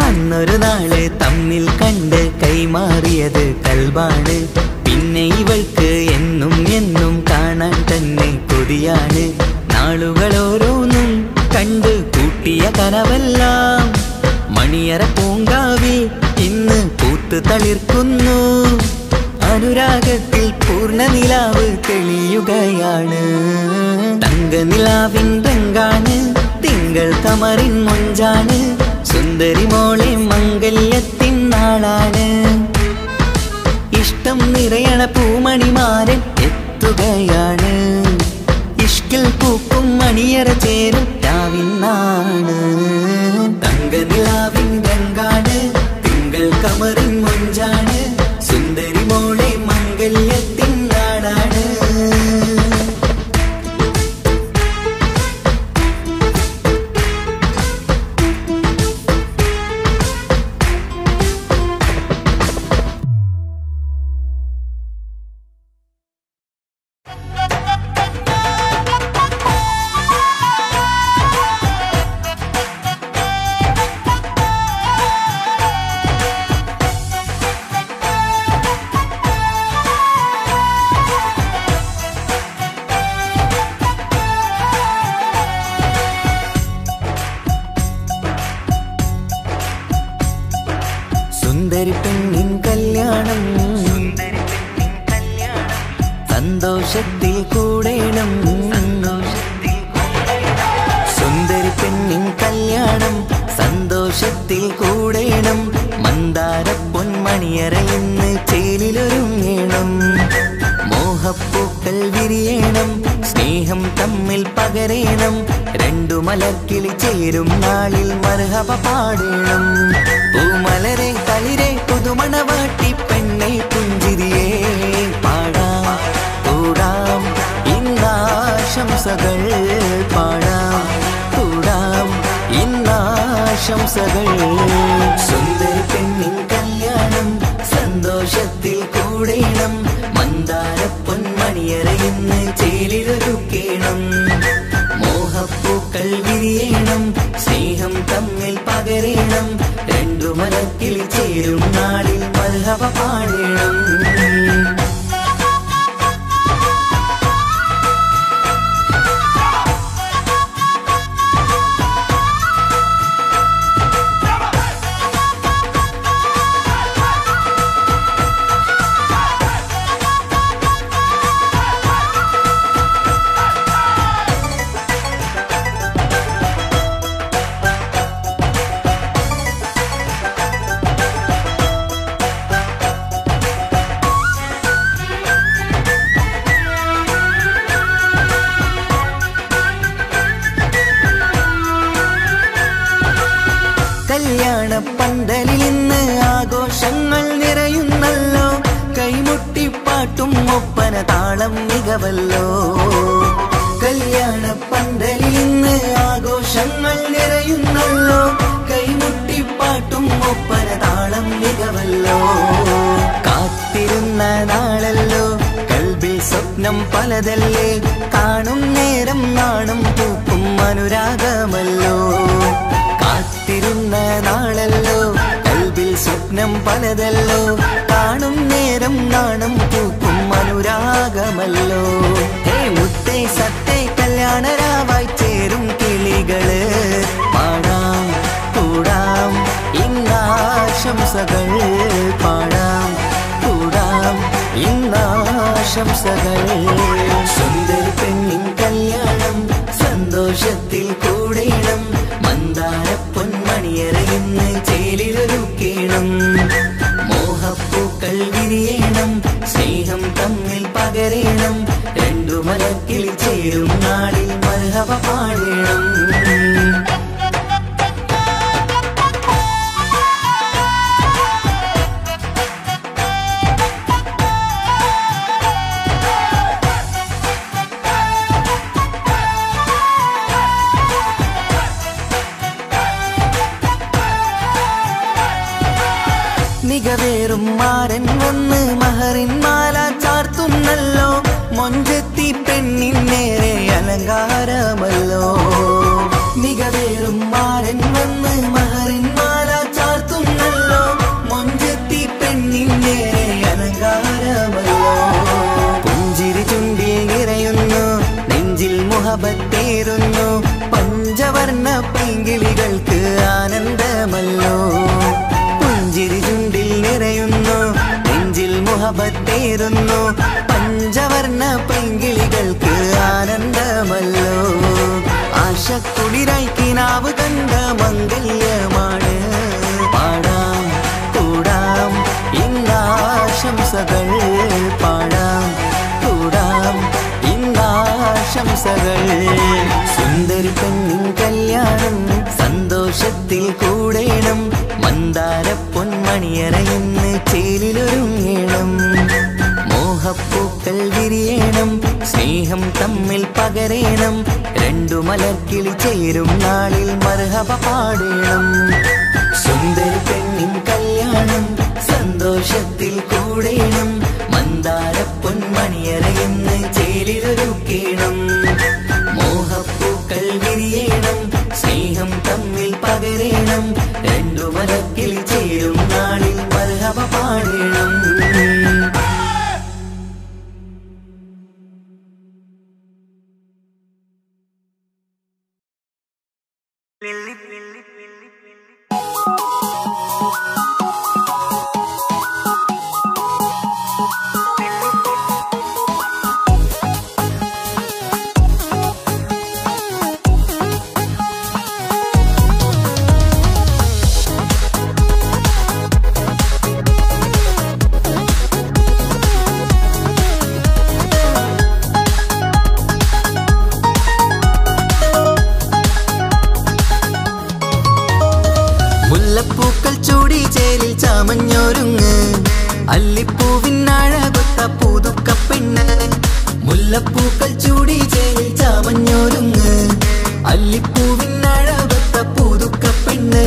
അന്നൊരു നാള് തമ്മിൽ കണ്ട് കൈമാറിയത് കൽബാണ്, പിന്നെ ഇവൾക്ക് എന്നും എന്നും കാണാൻ തന്നെ കൊതിയാണ്. നാളുകൾ ഓരോന്നും കണ്ട് കൂട്ടിയ കനവെല്ലാം മണിയറ പൂങ്കാ പൂത്ത് തളിർക്കുന്നു. അനുരാഗത്തിൽ പൂർണ്ണനിലാവ് തെളിയുകയാണ്. തങ്കനിലാവിൻ രംഗാണ്, തിങ്കൾ കമറിൻ മൊഞ്ചാണ്. സുന്ദരി മോളെ മംഗല്യത്തിൻ നാളാണ്. ഇഷ്ടം നിറയണ പൂമണിമാരൻ എത്തുകയാണ്. ഇഷ്കിൽ പൂക്കും മണിയറ ചേരും രാവിനാണ്. തങ്കനിലാവിൻ രംഗാണ്, തിങ്കൾ കമറിൻ മൊഞ്ചാണ്. സുന്ദരി മോളെ മംഗല്യത്തിൻ നാടാണ്. സുന്ദരി പെണ്ണിൻ കല്യാണം, സന്തോഷത്തിൽ കൂടേണം. സുന്ദരി പെണ്ണിൻ കല്യാണം, സന്തോഷത്തിൽ കൂടേണം. മന്ദാര പൊന്മണിയറയിന്ന് ചേലിലൊരുങ്ങേണം. മോഹപ്പൂക്കൾ വിരിയണം, സ്നേഹം തമ്മിൽ പകരേണം. രണ്ടു മലർക്കിളി ചേരും നാളിൽ മർഹബ പാടേണം. പൂമലരെ തളിരെ പുതുമണവാട്ടി പെണ്ണെ പുഞ്ചിരിയേ പാടാം കൂടാം ഇന്നാശംസകൾ. പാടാം കൂടാം ഇന്നാശംസകൾ. സുന്ദരി പെണ്ണിൻ കല്യാണം, സന്തോഷത്തിൽ കൂടേണം. മന്ദാര പൊന്മണിയറയിന്ന് ചേലിലൊരുക്കേണം. മോഹപ്പൂക്കൾ വിരിയണം, സ്നേഹം തമ്മിൽ പകരേണം. രണ്ടു മലക്കിളി ചേരും നാളിൽ മർഹബ പാടേണം. കല്യാണ പന്തലിൽ ഇന്ന് ആഘോഷങ്ങൾ നിറയുന്നല്ലോ. കൈമുട്ടിപ്പാട്ടും ഒപ്പന താളം മികവല്ലോ. കല്യാണ പന്തലിൽ ഇന്ന് ആഘോഷങ്ങൾ നിറയുന്നല്ലോ. കൈമുട്ടിപ്പാട്ടും ഒപ്പന താളം മികവല്ലോ. കാത്തിരുന്ന നാളല്ലോ, കൽബിൽ സ്വപ്നം പലതല്ലേ. കാണും നേരം നാണം പൂക്കും അനുരാഗമല്ലോ. കാത്തിരുന്ന നാളല്ലോ, കൽബിൽ സ്വപ്നം പലതല്ലോ. കാണും നേരം നാണം പൂക്കും അനുരാഗമല്ലോ. ഹേ മുത്തേ സത്തേ കല്യാണരാവായി ചേരും കിളികള്. പാടാം കൂടാം ഇന്നാശംസകൾ. പാടാം കൂടാം ഇന്നാശംസകൾ. സുന്ദരി പെണ്ണിൻ കല്യാണം, സന്തോഷത്തിൽ കൂടേണം. മന്ദാര പൊന്മണിയറയിന്ന് ചേലിലൊരുക്കേണം. മോഹപ്പൂക്കൾ വിരിയണം, സ്നേഹം തമ്മിൽ പകരേണം. രണ്ടു മലക്കിളി ചേരും നാളിൽ മർഹബ പാടേണം. മികവേറും മാരൻ വന്ന് മഹറിൻ മാല ചാർത്തുന്നല്ലോ. മൊഞ്ചെത്തി പെണ്ണിൻ നേരെ അലങ്കാരമല്ലോ. മികവേറും മാരൻ വന്ന് മഹറിൻ മാല ചാർത്തുന്നല്ലോ. മൊഞ്ചെത്തി പെണ്ണിൻ നേരെ അലങ്കാരമല്ലോ. പുഞ്ചിരി ചുണ്ടിൽ നിറയുന്നു, നെഞ്ചിൽ മുഹബത്തേറുന്നു. പഞ്ചവർണ്ണ പൈങ്കിളികൾക്ക് ആനന്ദമല്ലോ. പുഞ്ചിരി ചുണ്ടിൽ നിറയുന്നു, മഹബത്തേറുന്നു പഞ്ചവർണ്ണ പെങ്കിളികൾക്ക് ആനന്ദമല്ലോ ആശക്കുളിരായി കിനാവ് കണ്ട മംഗല്യമാണ് പാടാം കൂടാം ഇന്നാശംസകൾ പാടാം കൂടാം ഇന്നാശംസകൾ സുന്ദരി പെണ്ണിൻ കല്യാണം സന്തോഷത്തിൽ കൂടേണം മന്ദാര പൊന്മണിയറയിന്ന് ചേലിലൊരുങ്ങേണം മോഹപ്പൂക്കൾ വിരിയണം സ്നേഹം തമ്മിൽ പകരേണം രണ്ടു മലർക്കിളി ചേരും നാളിൽ മർഹബ പാടേണം സുന്ദരി പെണ്ണിൻ കല്യാണം സന്തോഷത്തിൽ കൂടേണം മന്ദാര പൊന്മണിയറയിന്ന് ചേലിലൊരുക്കേണം മോഹപ്പൂക്കൾ വിരിയണം സ്നേഹം തമ്മിൽ പകരേണം രണ്ടു മലക്കിളി ചേരും നാളിൽ മർഹബ പാടേണം മുല്ലപ്പൂക്കൾ ചൂടി ചേലിൽ ചാമഞ്ഞൊരുങ്ങ് അല്ലിപ്പൂവിനഴകൊത്ത പുതുക്കപ്പെണ്ണ് മുല്ലപ്പൂക്കൾ ചൂടി ചേലിൽ ചാമഞ്ഞൊരുങ്ങ് അല്ലിപ്പൂവിനഴകൊത്ത പുതുക്കപ്പെണ്ണ്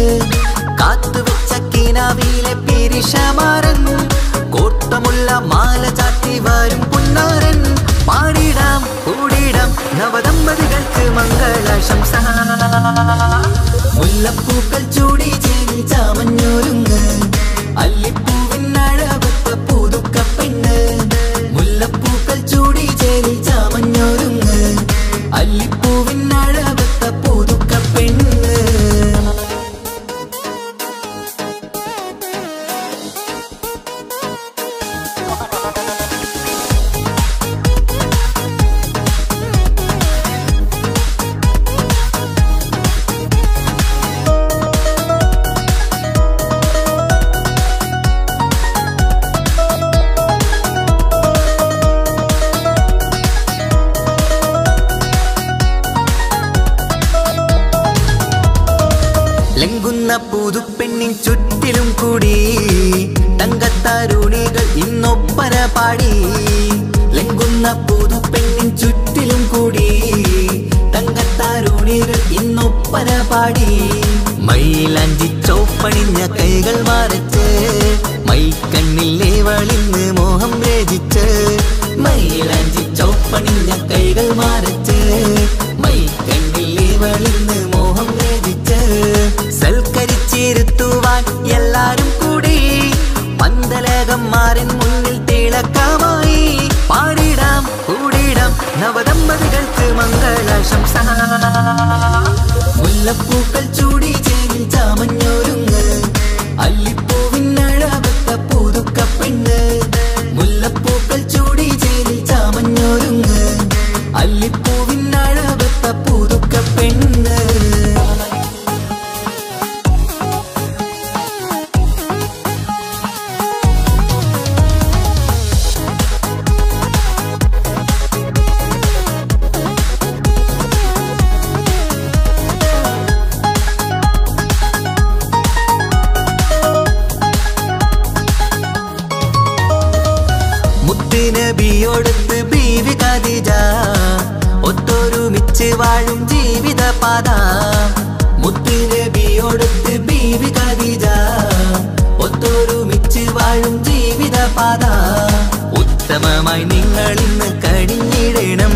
കാത്തുവെച്ച കിനാവിലെ പെരിഷമാരൻ കോട്ടമുള്ള മാല ചാത്തി വരും പുന്നാരൻ പാടിടാം കൂടിടാം നവദമ്പതികൾക്ക് മംഗളാശംസ മുല്ലപ്പൂക്കൾ ചൂടി ചേലിൽ ചാമഞ്ഞൊരുങ്ങ് അല്ലിപ്പൂവിനഴകൊത്ത പുതുക്കപ്പെണ്ണ് മുല്ലപ്പൂക്കൾ ചൂടി ചേലിൽ ചാമഞ്ഞൊരുങ്ങ് അല്ലിപ്പൂവിനഴകൊത്ത പുതുക്കപ്പെണ്ണ് ലംഘുന്ന പുതുപ്പെണ്ണിൻ ചുറ്റിലും കൂടി തങ്കത്താരുണികൾ ഇന്നൊപ്പന പാടി ലംഘുന്ന പുതുപ്പെണ്ണിൻ ചുറ്റിലും കൂടി തങ്കത്താരുണികൾ ഇന്നൊപ്പന പാടി മൈലാഞ്ചി ചോപ്പണിഞ്ഞ കൈകൾ മറച്ച് മൈക്കണ്ണിലെ വളിന്ന് മോഹം രചിച്ച് മൈലാഞ്ചി ചോപ്പണിഞ്ഞ കൈകൾ മറച്ച് മൈക്കണ്ണിലെ വളിന്ന് മോഹം രചിച്ച് സൽക്കരിച്ചിരുത്തുവാൻ എല്ലാരും കൂടി പന്തലകം മാറിൻ മുന്നിൽ തിളക്കമായി പാടിടാം കൂടിടാം നവദമ്പതികൾക്ക് മംഗളാശംസ മുല്ലപ്പൂക്കൾ ചൂടി ചേലിൽ ചാമഞ്ഞൊരുങ്ങ് അല്ലിപ്പൂവിനഴകൊത്ത പുതുക്കപ്പെണ്ണ് മുല്ലപ്പൂക്കൾ ചൂടി ചേലിൽ ചാമഞ്ഞൊരുങ്ങ് അല്ലിപ്പൂവിനഴകൊത്ത പുതുക്കപ്പെണ്ണ് നബിയോടൊത്ത് ബീവി ഖദീജ ഒത്തൊരുമിച്ച് വാഴും ജീവിത പാത മുത്ത് നബിയോടൊത്ത് ബീവി ഖദീജ ഒത്തൊരുമിച്ച് വാഴും ജീവിത പാത ഉത്തമമായി നിങ്ങൾ ഇന്ന് കഴിഞ്ഞിടണം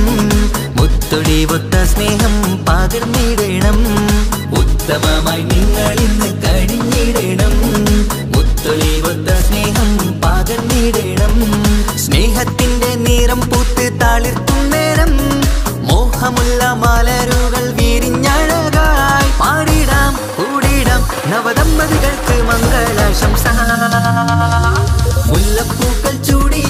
മുത്തൊടിവൊത്ത സ്നേഹം പകർന്നിടണം ഉത്തമമായി നിങ്ങൾ ഇന്ന് കഴിഞ്ഞിടണം മുത്തൊടിവൊത്ത സ്നേഹം പകർന്നിടണം സ്നേഹത്തിന്റെ നിറം പൂത്ത് താളിർക്കും നേരം മോഹമുള്ള മലരുകൾ വിരിഞ്ഞഴകായി പാടിടാം കൂടിടാം നവദമ്പതികൾക്ക് മംഗളാശംസ മുല്ലപ്പൂക്കൾ ചൂടി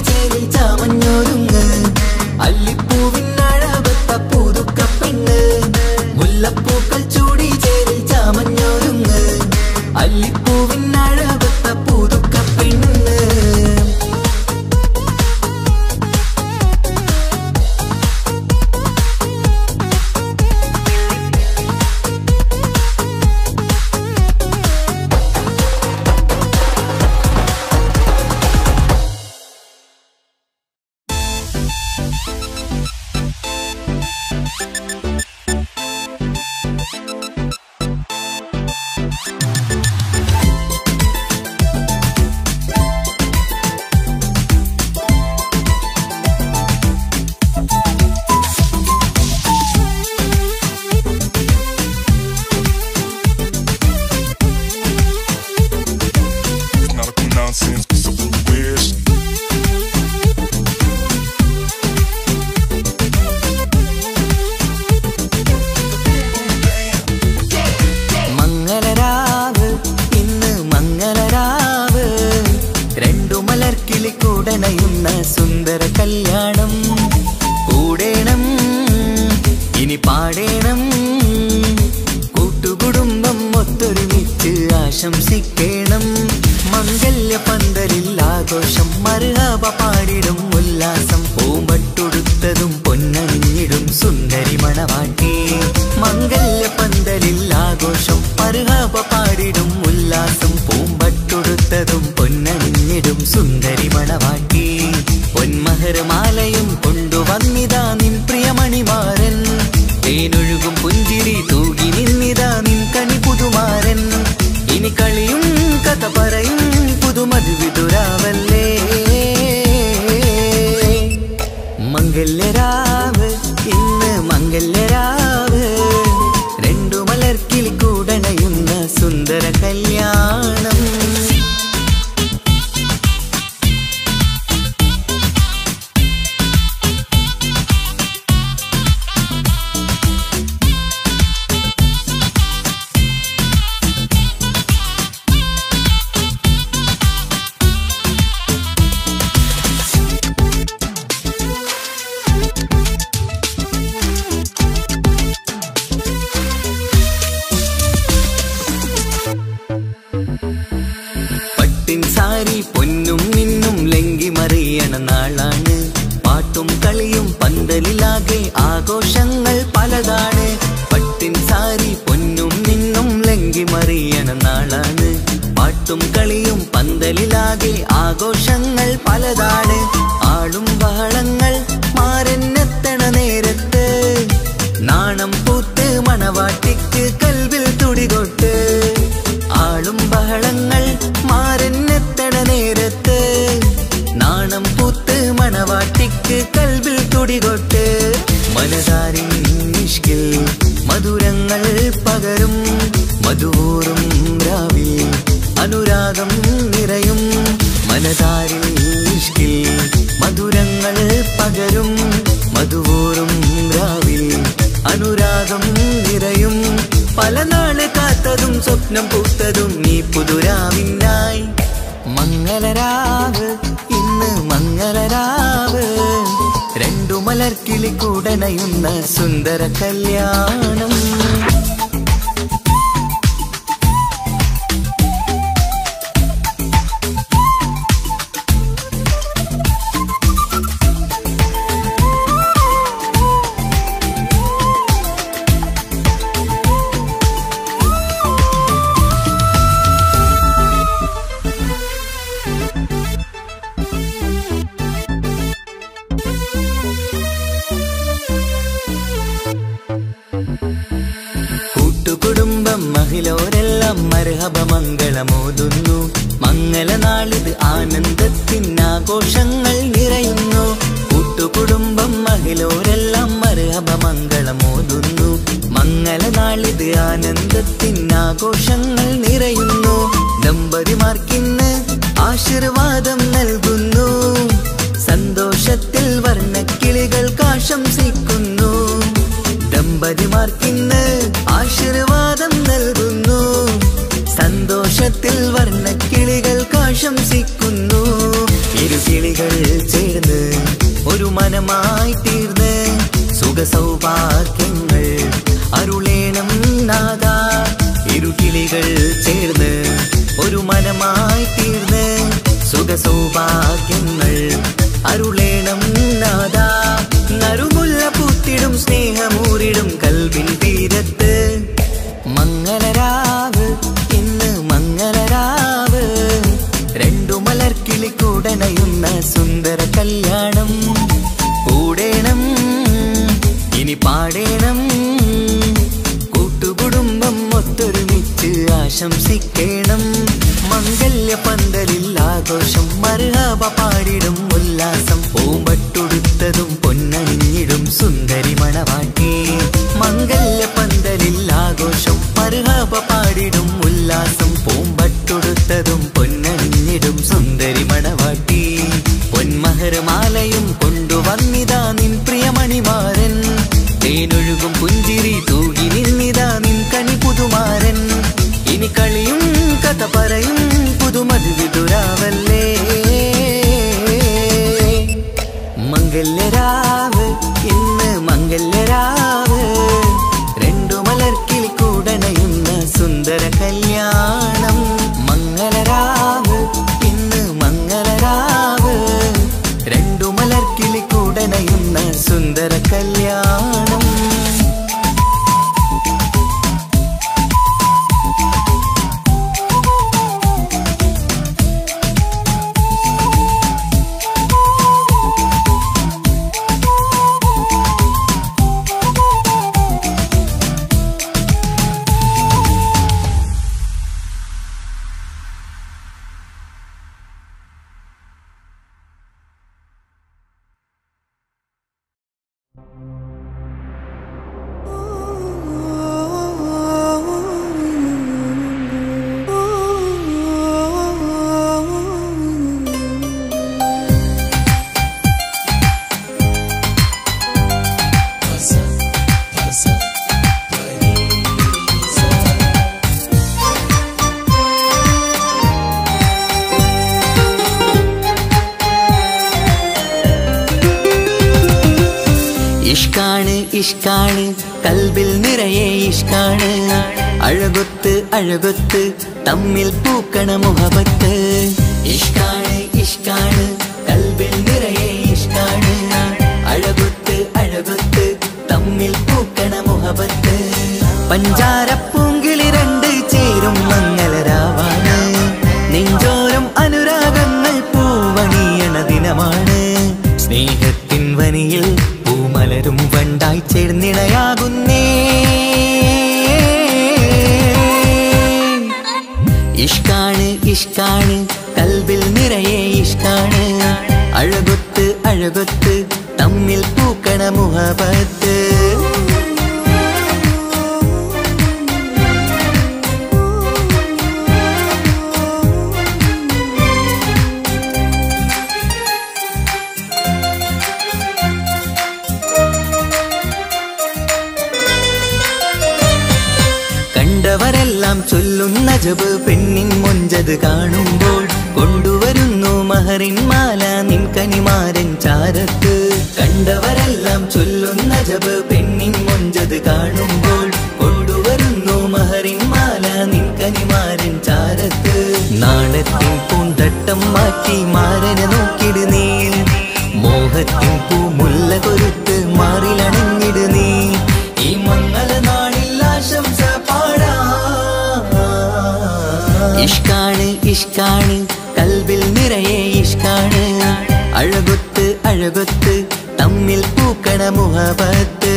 ആശംസിക്കണം. മംഗല്യ പന്തലിൽ ആഘോഷം മർഹബ പാടിടും ഉല്ലാസം. പൂമ്പട്ടുടുത്തതും പൊന്നണിഞ്ഞിടും സുന്ദരി മണവാട്ടി. മംഗല്യ പന്തലിൽ ആഘോഷം മർഹബ പാടിടും ഉല്ലാസം. പൂമ്പട്ടുടുത്തതും പൊന്നണിഞ്ഞിടും സുന്ദരി മണവാട്ടി. പൊന്മഹർമാലയും കൊണ്ടുവന്നിതാ നിൻ പ്രിയമണിമാരൻ. തേനൊഴുകും പുഞ്ചിരി തൂകി നിന്നിതാ നിൻ കണി പുതുമാരൻ. ഇനി കളിയും കഥ പറയും പുതുമധുവിതുരാവല്ലേ. മംഗല്യരാവ് ഇന്ന് മംഗല്യരാവ്. രണ്ടു മലർക്കിളി കൂടണയുന്ന സുന്ദര കല്യാണം. സാരി പൊന്നും മിന്നും ലങ്കി മറിയണ നാളാണ്. പാട്ടും കളിയും പന്തലിലാകെ ആഘോഷങ്ങൾ പലതാണ്. പട്ടിൻ സാരി പൊന്നും മിന്നും ലങ്കി മറിയണ നാളാണ്. പാട്ടും കളിയും പന്തലിലാകെ ആഘോഷങ്ങൾ പലതാണ്. ആളും ബഹളങ്ങൾ മാരെന്നെത്തണ നേരത്ത്. നാണം പൂത്ത് മണവാട്ടിക്ക് കൽവിൽ തുടികൊട്ട്. ആളും ബഹളങ്ങൾ മാരെന്നെത്തണ നേരത്ത്. നാണം പൂത്ത് മണവാട്ടിക്ക് കൽവിൽ തുടികൊട്ട്. മനതാരിൻ ഇഷ്കിൽ മധുരങ്ങൾ പകരും. മധുവൂറും രാവിൽ അനുരാഗം നിറയും. മനതാരിൻ ഇഷ്കിൽ മധുരങ്ങൾ പകരും. മധുവൂറും രാവിൽ അനുരാഗം നിറയും. പല നാള് കാത്തതും സ്വപ്നം പൂത്തതും നീ പുതുരാവിനായി. മംഗളരാവ് ഇന്ന് മംഗളരാവ്. രണ്ടു മലർക്കിളി കൂടണയുന്ന സുന്ദര കല്യാണം. കൂട്ടുകുടുംബം മഹിളോരെല്ലാം മർഹബ മംഗളമോതുന്നു. മംഗളനാളിത് ആനന്ദത്തിനാഘോഷങ്ങൾ നിറയുന്നു. കൂട്ടുകുടുംബം മഹിളോരെല്ലാം മർഹബ മംഗളമോതുന്നു. മംഗളനാളിത് ആനന്ദത്തിനാഘോഷങ്ങൾ നിറയുന്നു. ദമ്പതിമാർക്കിന്ന് ആശീർവാദം നൽകുന്നു. സന്തോഷത്തിൽ വർണ്ണക്കിളികൾക്ക് ആശംസിക്കുന്നു. ദമ്പതിമാർക്കിന്ന് ആശീർവാദം നൽകുന്നു. സന്തോഷത്തിൽ വർണ്ണക്കിളികൾക്ക് ആശംസിക്കുന്നു. ഇരുകിളികൾ ചേർന്ന് ഒരു മനമായി തീർന്ന് സുഖസൗഭാഗ്യങ്ങൾ അരുളേണം നാദാ. ഇരുകിളികൾ ചേർന്ന് ഒരു മനമായി തീർന്ന് സുഖസൗഭാഗ്യങ്ങൾ അരുളേണം നാദാ. നറുമുല്ല പൂത്തിടും സ്നേഹമൂറിടും കൽവിൻ തീരത്ത്. മംഗളരാവ് ഇന്ന് മംഗളരാവ്. രണ്ടു മലർക്കിളി കൂടണയുന്ന സുന്ദര കല്യാണം. കൂടേണം ഇനി പാടേണം. കൂട്ടുകുടുംബം ഒത്തൊരുമിച്ച് ആശംസിക്കണം. മംഗല്യ പന്തലിൽ ആഘോഷം മർഹബ പാടിടും ഉല്ലാസം. പൂമ്പട്ടുടുത്തതും പൊന്നണിഞ്ഞിടും സുന്ദരി മണവാട്ടി. മംഗല്യ ഇഷ്കാണ് ഇഷ്കാണ് കൽബിൽ നിറയെ ഇഷ്കാണ് അഴകൊത്ത് അഴകൊത്ത് തമ്മിൽ പൂക്കണ മുഹബത്ത് ഇഷ്കാണ് ഇഷ്കാണ് കൽബിൽ നിറയെ ഇഷ്കാണ് അഴകൊത്ത് അഴകൊത്ത് തമ്മിൽ പൂക്കണ മുഹബത്ത് പഞ്ചാരപ്പൂങ്കിളി രണ്ട് ചേരും മംഗളരാവാണ് നെഞ്ചോരം അനുരാഗങ്ങൾ പൂവണിയണ ദിനമാണ് സ്നേഹത്തിൻ വനിയിൽ പൂമലരും വണ്ടായി ചേർന്നിണയാകുന്നേ ഇഷ്കാണ് ഇഷ്കാണ് കൽബിൽ നിറയെ ഇഷ്കാണ് അഴകൊത്ത് അഴകൊത്ത് തമ്മിൽ പൂക്കണ മുഹബത്ത് കണ്ടവരെല്ലാം ചൊല്ലുന്ന ജബ് പെണ്ണിൻ മൊഞ്ചത് കാണുമ്പോൾ കൊണ്ടുവരുന്നു മഹറിൻ മാല നിൻ കനിമാരൻ ചാരത്ത് കണ്ടവരെല്ലാം ചൊല്ലുന്ന ജബ് പെണ്ണിൻ മൊഞ്ചത് കാണുമ്പോൾ കൊണ്ടുവരുന്നു മഹറിൻ മാല നിൻ കനിമാരൻ ചാരത്ത് നാണത്തിൻ പൂന്തട്ടം മാറ്റി മാരനെ നോക്കിട് നീ മോഹത്തിൻ പൂമുല്ല കൊരുത്ത് മാറിലണഞ്ഞിട് നീ ഈ മംഗള നാളിൽ ആശംസ പാടാ ഇഷ്കാണ് ഇഷ്കാണ് കൽബിൽ നിറയെ ഇഷ്കാണ് അഴകൊത്ത് അഴകൊത്ത് തമ്മിൽ പൂക്കണ മുഹബത്ത്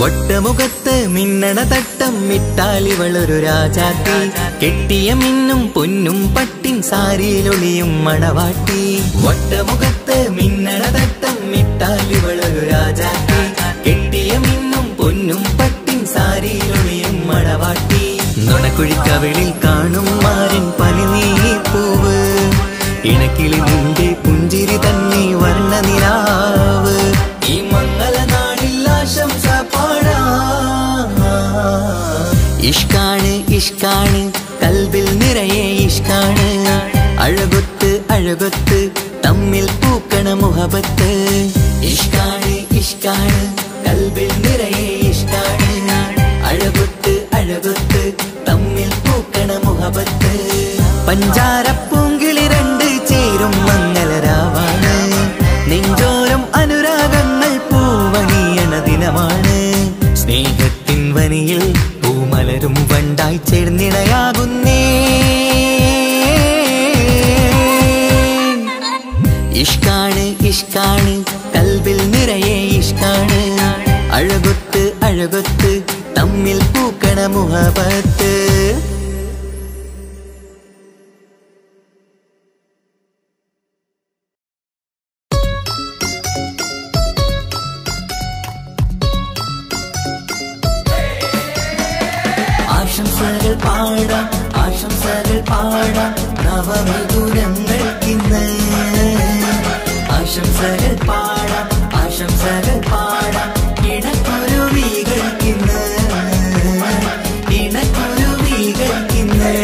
വട്ടമുഖത്ത് മിന്നണ തട്ടം മിട്ടാലിവളൊരു രാജാത്തി കെട്ടിയ മിന്നും പൊന്നും പട്ടിൻ സാരിയിലൊളിയും മണവാട്ടി വട്ടമുഖത്ത് മിന്നണ തട്ടം മിട്ടാലിവളൊരു രാജാത്തി കെട്ടിയ മിന്നും പൊന്നും പട്ടിൻ സാരിയിലൊളിയും മണവാട്ടി നുണക്കുഴിക്കവിളിൽ കാണും മാരൻ പനിനീർപ്പൂവ് ഇണക്കിളി നിന്റെ പുഞ്ചിരി തന്നെ വർണ്ണനിലാവ് ഈ മംഗള നാളിൽ ആശംസ പാടാ ഇഷ്കാണ് ഇഷ്കാണ് കൽബിൽ നിറയെ ഇഷ്കാണ് അഴകൊത്ത് അഴകൊത്ത് തമ്മിൽ പൂക്കണ മുഹബത്ത് ഇഷ്കാണ് ഇഷ്കാണ് കൽബിൽ നിറയെ ഇഷ്കാണ് അഴകൊത്ത് അഴകൊത്ത് തമ്മിൽ പൂക്കണ മുഹബത്ത് പഞ്ചാരപ്പൂങ്കിളി രണ്ട് ചേരും മംഗളരാവാണ് നെഞ്ചോരം അനുരാഗങ്ങൾ പൂവണിയണ ദിനമാണ് സ്നേഹത്തിൻ വനിയിൽ പൂമലരും വണ്ടായി ചേർന്നിണയാകുന്നേ ഇഷ്കാണ് ഇഷ്കാണ് കൽബിൽ നിറയെ ഇഷ്കാണ് അഴകൊത്ത് അഴകൊത്ത് തമ്മിൽ പൂക്കണ മുഹബത്ത് ആശംസകൾ പാടാം ആശംസകൾ പാടാം നവമിഥുനങ്ങൾക്കിന്ന് ആശംസകൾ പാടാം ആശംസകൾ പാടാം ഇണക്കുരുവികൾക്കിന്ന് ഇണക്കുരുവികൾക്കിന്ന്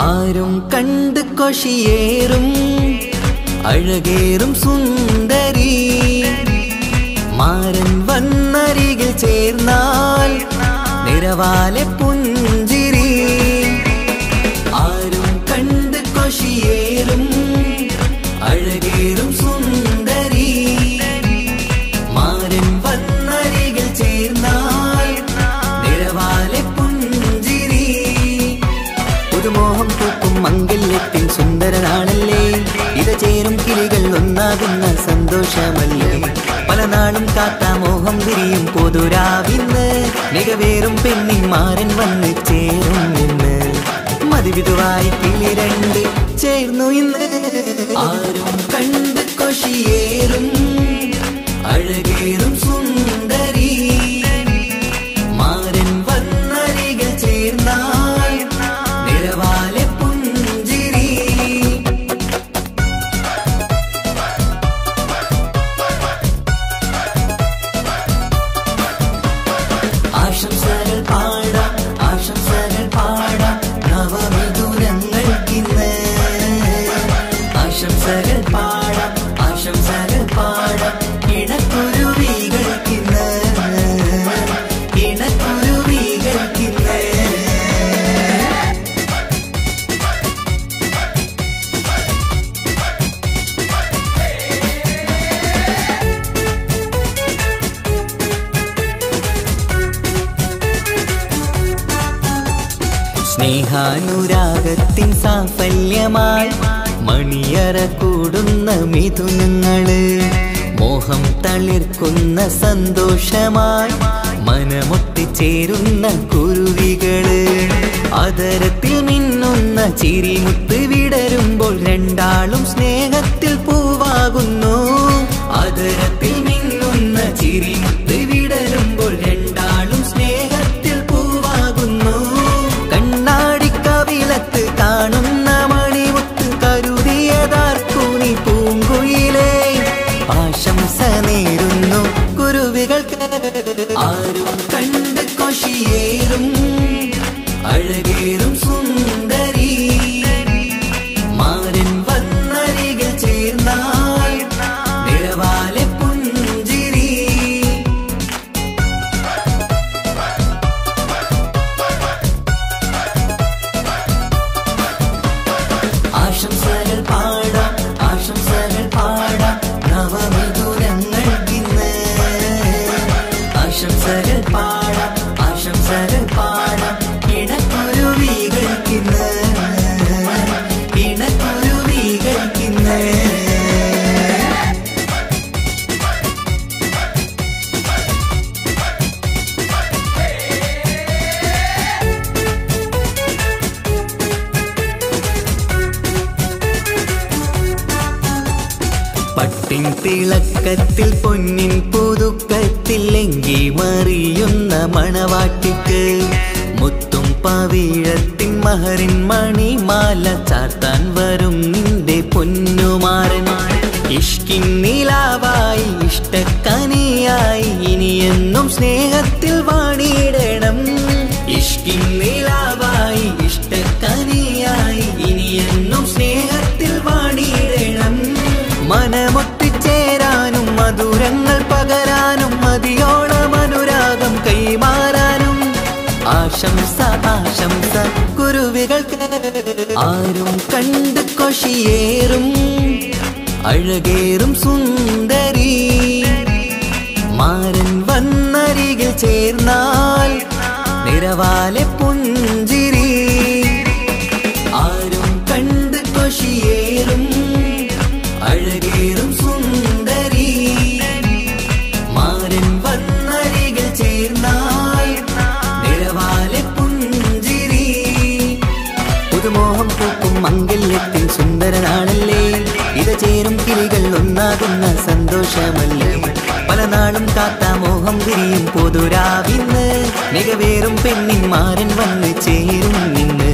ആരും കണ്ട് കൊഷിയേറും അഴകേറും സുന്ദരി മാരൻ വന്നരികിൽ ചേർന്നാൽ നിറവാലെ പുഞ്ചിരി ആരും കണ്ട് കൊഷിയേറും അഴകേറും സുന്ദരി മാരൻ വന്നരികിൽ ചേർന്നാൽ നിറവാലെ പുഞ്ചിരി പുതുമോഹം പൂക്കും മംഗല്യത്തിൻ സുന്ദരനാണല്ലേ ഇത ചേരും കിളികൾ ഒന്നാകുന്ന സന്തോഷമല്ലേ പല നാളും കാത്ത മോഹം വിരിയും പൊതുരാവിന്ന് മികവേറും പെണ്ണിൻ മാരൻ വന്ന് ചേരും ഇന്ന് മതിവിധുവായി കിളി രണ്ട് ചേർന്നു ഇന്ന് ആരും കണ്ട് കൊഷിയേറും അഴകേറും സുന്ദരി മാരൻ വന്നരികിൽ ചേർന്നാൽ നിറവാലെ പുഞ്ചിരി ആശംസകൾ പാടാം ആശംസകൾ പാടാം നവമിഥുനങ്ങൾക്കിന്ന് ആശംസകൾ പാടാം ആശംസകൾ പാടാം ഇണക്കുരുവികൾക്കിന്ന് ഇണക്കുരുവികൾക്കിന്ന് സ്നേഹാനുരാഗത്തിൻ സാഫല്യമായി മണിയറ കൂടുന്ന മിഥുനങ്ങള് മോഹം തളിർക്കുന്ന സന്തോഷമായി മനമൊട്ടിച്ചേരുന്ന കുരുവികള് അതരത്തിൽ മിന്നുന്ന ചിരിമുത്ത് വിടരുമ്പോൾ രണ്ടാളും സ്നേഹത്തിൽ പൂവാകുന്നു അതരത്തിൽ മിന്നുന്ന ചിരിമുത്ത് വിടരുമ്പോൾ രണ്ടാളും സ്നേഹത്തിൽ പൂവാകുന്നു കണ്ണാടിക്കവിളത്ത് കാണുന്ന മണിമുത്ത് കരുതിയതാർക്കു നീ പൂങ്കുയിലേ ആശംസ നേരുന്നു കുരുവികൾക്ക് ആരും കണ്ട് കൊഷിയേറും അഴകേറും സുന്ദരി മാരൻ വന്നരികിൽ ചേർന്നാൽ നിറവാലെ പുഞ്ചിരി ആശംസകൾ പാടാം ആശംസകൾ പാടാം നവമിഥുനങ്ങൾക്കിന്ന് ആശംസകൾ പാടാം ആശംസകൾ പാടാം ഇണക്കുരുവികൾക്കിന്ന് ഇണക്കുരുവികൾക്കിന്ന് പട്ടിൻ തിളക്കത്തിൽ പൊന്നിൻ പുതുക്കത്തിൽ എങ്കി മറിയുന്ന മണവാട്ടിക്ക് മുത്തും പവിഴത്തിൻ മഹറിൻ മണിമാല ചാർത്താൻ വരും നിന്റെ പൊന്നുമാരൻ ഇഷ്കിൻ നിലാവായി ഇഷ്ടക്കനിയായി ഇനിയെന്നും സ്നേഹത്തിൽ വാണിയിടണം ഇഷ്കിൻ നിലാവായി ഇഷ്ടക്കനിയായി ഇനിയെന്നും സ്നേഹത്തിൽ വാണിയിടണം മനമൊട്ടിച്ചേരാനും മധുരങ്ങൾ പകരാനും മതിയോളം അനുരാഗം കൈമാറാനും ആശംസ ആശംസ കുരുവികൾക്ക് ആരും കണ്ട് കൊഷിയേറും അഴകേറും സുന്ദരി മാരൻ വന്നരികിൽ ചേർന്നാൽ നിറവാലെ പുഞ്ചിരി ആരും കണ്ട് കൊഷിയേറും അഴകേറും സുന്ദരി മാരൻ വന്നരികിൽ ചേർന്നാൽ നിറവാലെ പുഞ്ചിരി പുതുമോഹം പൂക്കും മംഗല്യത്തിൻ സുന്ദരനാണല്ലേ ഇത് ചേരും കിളികൾ ഒന്നാകുന്ന സന്തോഷമല്ലേ പല നാളും കാത്ത മോഹം വിരിയും പൊതുരാവിന്ന് മികവേറും പെണ്ണിൻ മാരൻ വന്ന് ചേരും നിന്ന്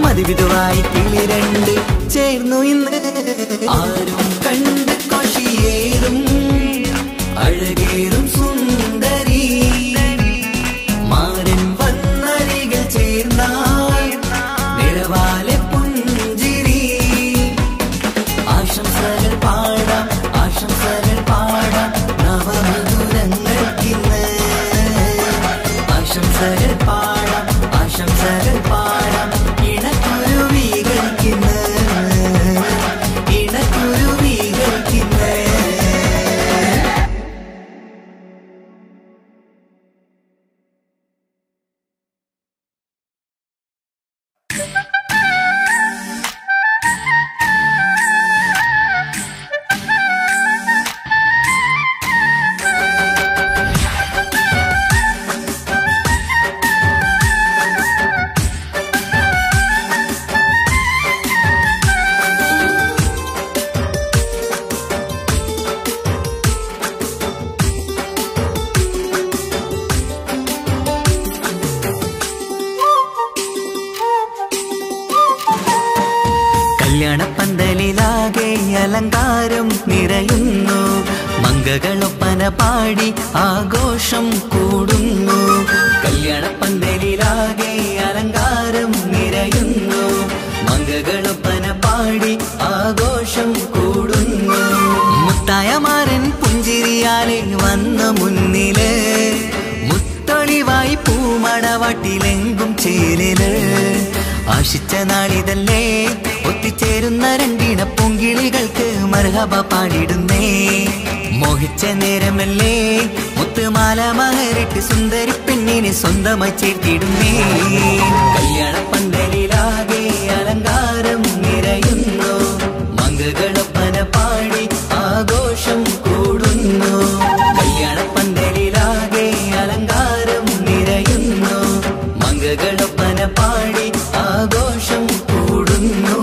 മതിവിധുവായി കിളി രണ്ട് ചേർന്നു ഇന്ന് ആരും കണ്ട് കൊഷിയേറും അഴകേറും സുന്ദരി മാരൻ വന്നരികിൽ ചേർന്നാൽ നിറവാലെ പുഞ്ചിരി ആശംസകൾ പാടാം ആശംസകൾ പാടാം നവമിഥുനങ്ങൾക്കിന്ന് ആശംസകൾ പാടാം ആശംസകൾ പാടാം ഇണക്കുരുവികൾക്കിന്ന് ഇണക്കുരുവികൾക്കിന്ന് അലങ്കാരം നിറയുന്നു മംഗകളൊപ്പന പാടി ആഘോഷം കൂടുന്നു കല്യാണപ്പന്തലിലാകെ അലങ്കാരം നിറയുന്നു മംഗകളൊപ്പന പാടി ആഘോഷം കൂടുന്നു മുത്തായമാരൻ പുഞ്ചിരിയാലെ വന്ന മുന്നില് മുത്തൊളിവായി പൂമടവാട്ടിലെങ്കും ചേലില് ആശിച്ച നാളിതല്ലേ ഒത്തിച്ചേരുന്ന രണ്ടിന പൂങ്കിളികൾക്ക് മർഹബ പാടിടുന്നേ മോഹിച്ച നേരമല്ലേ മുത്തുമാല മഹരിട്ട് സുന്ദരി പെണ്ണിനെ സ്വന്തമായി ചേർത്തിടുന്നേ കല്യാണപ്പന്തലിലാകെ അലങ്കാരം നിറയുന്നു മംഗകളൊപ്പന പാടി ആഘോഷം കൂടുന്നു കല്യാണപ്പന്തലിലാകെ അലങ്കാരം നിറയുന്നു മംഗകളൊപ്പന പാടി ആഘോഷം കൂടുന്നു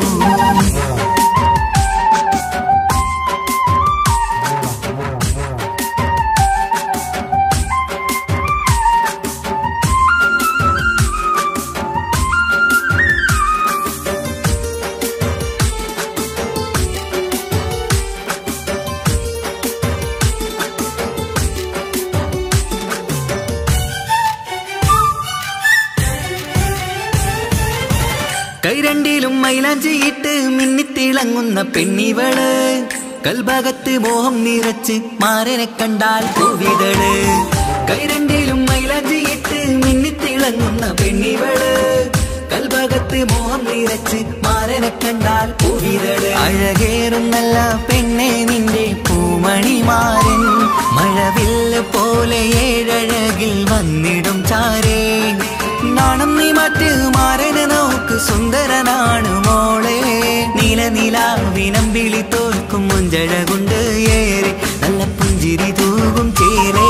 കൈരണ്ടിലും മൈലാഞ്ചിയിട്ട് മിന്നിത്തിളങ്ങുന്ന പെണ്ണിവള് കൽഭാഗത്ത് മോഹം നിറച്ച് മാരനെ കണ്ടാൽ പൂവിതള് കൈരണ്ടിലും മൈലാഞ്ചിയിട്ട് മിന്നിത്തിളങ്ങുന്ന പെണ്ണിവള് കൽഭാഗത്ത് മോഹം നിറച്ച് മാരനെ കണ്ടാൽ പൂവിതള് അഴകേറും നല്ല പെണ്ണെ നിന്റെ പൂമണിമാരൻ മഴവില്ല് പോലെ ഏഴഴകിൽ വന്നിടും ചാരേ നാണം നീ മറ്റ് മാരനെ നോക്ക് സുന്ദരനാണ് മോളെ നീലനിലാവിനമ്പിളി തോൽക്കും മുഞ്ചഴകൊണ്ട് ഏറെ നല്ല പുഞ്ചിരി തൂകും ചേരേ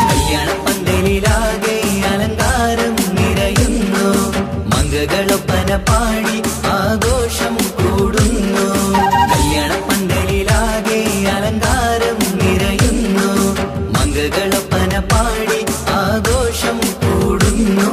കല്യാണപ്പന്തലിലാകെ അലങ്കാരം നിറയുന്നു മംഗകളൊപ്പന പാടി ആഘോഷം കൂടുന്നു കല്യാണപ്പന്തലിലാകെ അലങ്കാരം നിറയുന്നു മംഗകളൊപ്പന പാടി ആഘോഷം കൂടുന്നു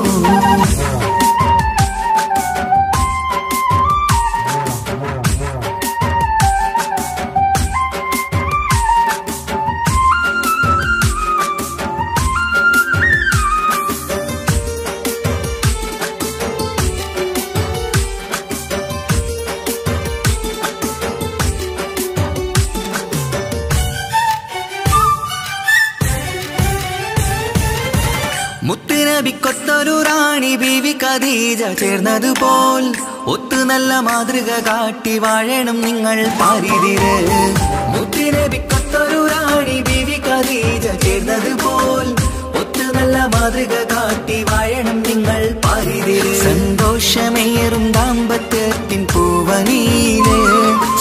മുത്തുനബിക്കൊത്തൊരു റാണി ബീവി ഖദീജ ചേർന്നതുപോൽ ഒത്തു നല്ല മാതൃക കാട്ടി വാഴണം നിങ്ങൾ പാരിതിര് മുത്തുനബിക്കൊത്തൊരു റാണി ബീവി ഖദീജ ചേർന്നതുപോൽ ഒത്തു നല്ല മാതൃക കാട്ടി വാഴണം നിങ്ങൾ പാരിതിര് സന്തോഷമേറും ദാമ്പത്യത്തിൻ പൂവനീല്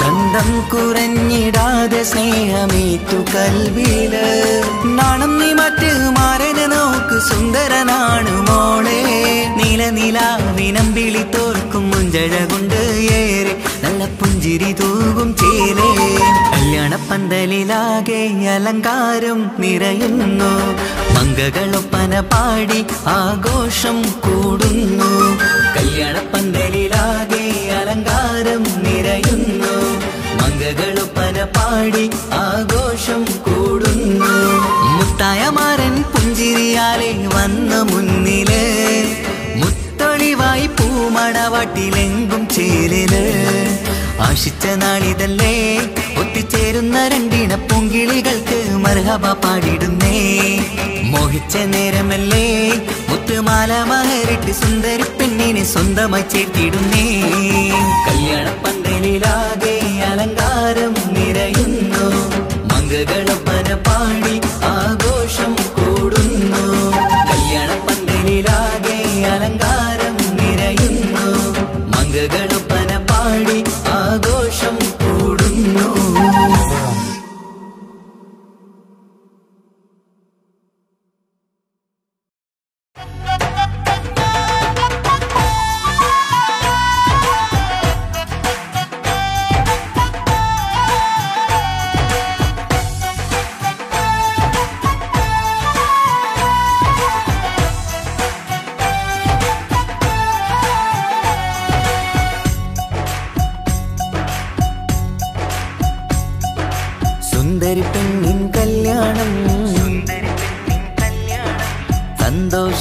ചന്തം കുറഞ്ഞിടാതെ സ്നേഹമേറ്റു കൽവില് നാണം നീ മറ്റ് മാരനെ നോക്ക് സുന്ദരനാണ് മോളെ നീലനിലാവിനമ്പിളി തോൽക്കും മുഞ്ചഴകൊണ്ട് ഏറെ നല്ല പുഞ്ചിരി തൂകും ചേരേ കല്യാണപ്പന്തലിലാകെ അലങ്കാരം നിറയുന്നു മംഗകളൊപ്പന പാടി ആഘോഷം കൂടുന്നു കല്യാണപ്പന്തലിലാകെ അലങ്കാരം നിറയുന്നു മംഗകളൊപ്പന പാടി ആഘോഷം കൂടുന്നു മുത്തായമാരൻ പുഞ്ചിരിയാലെ വന്ന മുന്നില് മുത്തൊളിവായി പൂമടവാട്ടിലെങ്കും ചേലില് ആശിച്ച നാളിതല്ലേ ഒത്തിച്ചേരുന്ന രണ്ടിന പൂങ്കിളികൾക്ക് മർഹബ പാടിടുന്നേ മോഹിച്ച നേരമല്ലേ മുത്തുമാല മഹരിട്ട് സുന്ദരി പെണ്ണിനെ സ്വന്തമായി ചേർത്തിടുന്നേ കല്യാണപ്പന്തലിലാകെ അലങ്കാരം നിറയുന്നു മംഗകളൊപ്പന പാടി ആഘോഷം കൂടുന്നു കല്യാണപ്പന്തലിലാകെ അലങ്കാരം നിറയുന്നു മംഗകളൊപ്പന പാടി ആഘോഷം കൂടുന്നു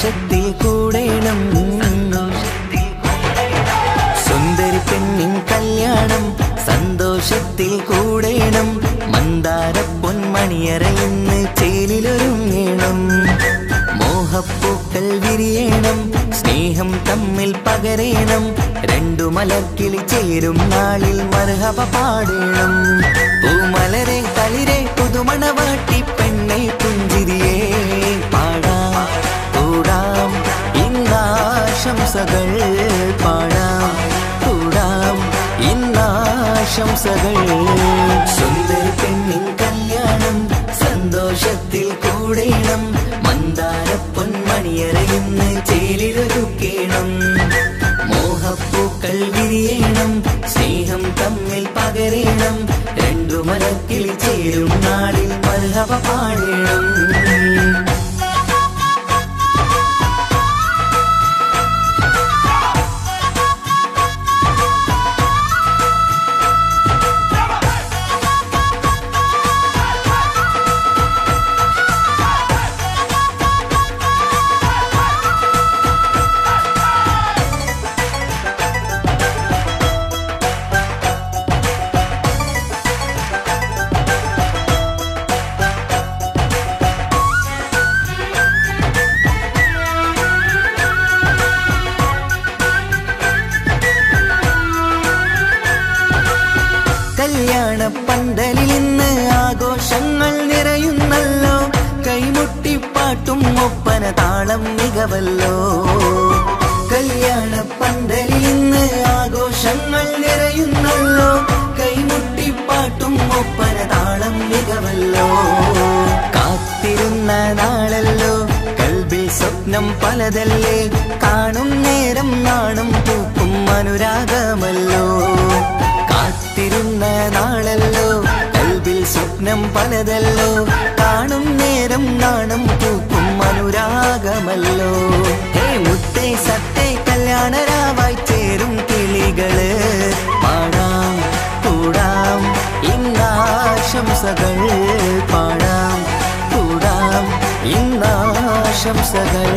സന്തോഷത്തിൽ കൂടേണം. സുന്ദരി പെണ്ണിൻ കല്യാണം സന്തോഷത്തിൽ കൂടേണം. മന്ദാര പൊന്മണിയറയിന്ന് ചേലിലൊരുങ്ങേണം. മോഹപ്പൂക്കൾ വിരിയണം, സ്നേഹം തമ്മിൽ പകരേണം. രണ്ടു മലർക്കിളി ചേരും നാളിൽ മർഹബ പാടേണം. പൂമലരെ തളിരെ പുതുമണവാട്ടി പെണ്ണെ പുഞ്ചിരിയേ പാടാം കൂടാം ഇന്നാശംസകൾ പാടാം കൂടാം ഇന്നാശംസകൾ. സുന്ദരി പെണ്ണിൻ കല്യാണം സന്തോഷത്തിൽ കൂടേണം. മന്ദാര പൊന്മണിയറയിന്ന് ചേലിലൊരുക്കേണം. മോഹപ്പൂക്കൾ വിരിയണം, സ്നേഹം തമ്മിൽ പകരേണം. രണ്ടു മലക്കിളി ചേരും നാളിൽ മർഹബ പാടേണം. കല്യാണ പന്തലിൽ ഇന്ന് ആഘോഷങ്ങൾ നിറയുന്നല്ലോ. കൈമുട്ടിപ്പാട്ടും ഒപ്പന താളം മികവല്ലോ. കല്യാണ പന്തലിൽ ഇന്ന് ആഘോഷങ്ങൾ നിറയുന്നല്ലോ. കൈമുട്ടിപ്പാട്ടും ഒപ്പന താളം മികവല്ലോ. കാത്തിരുന്ന നാളല്ലോ, കൽബിൽ സ്വപ്നം പലതല്ലേ. കാണും നേരം നാണം പൂക്കും അനുരാഗമല്ലോ. കാത്തിരുന്ന നാളല്ലോ, കൽബിൽ സ്വപ്നം പലതല്ലോ. കാണും നേരം നാണം പൂക്കും അനുരാഗമല്ലോ. ഹേ മുത്തേ സത്തേ കല്യാണരാവായി ചേരും കിളികള് പാടാം കൂടാം ഇന്നാശംസകൾ പാടാം കൂടാം ഇന്നാശംസകൾ.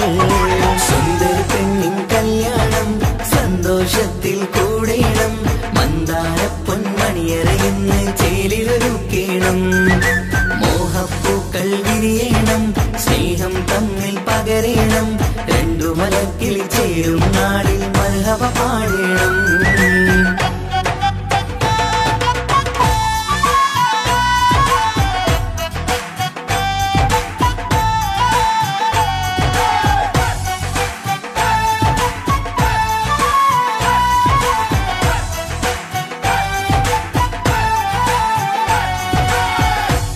സുന്ദരി പെണ്ണിൻ കല്യാണം സന്തോഷത്തിൽ കൂടേണം. മന്ദാര പൊന്മണിയറയിന്ന് ചേലിലൊരുക്കേണം. മോഹപ്പൂക്കൾ വിരിയണം, സ്നേഹം തമ്മിൽ പകരേണം. രണ്ടു മലക്കിളി ചേരും നാളിൽ മർഹബ പാടേണം.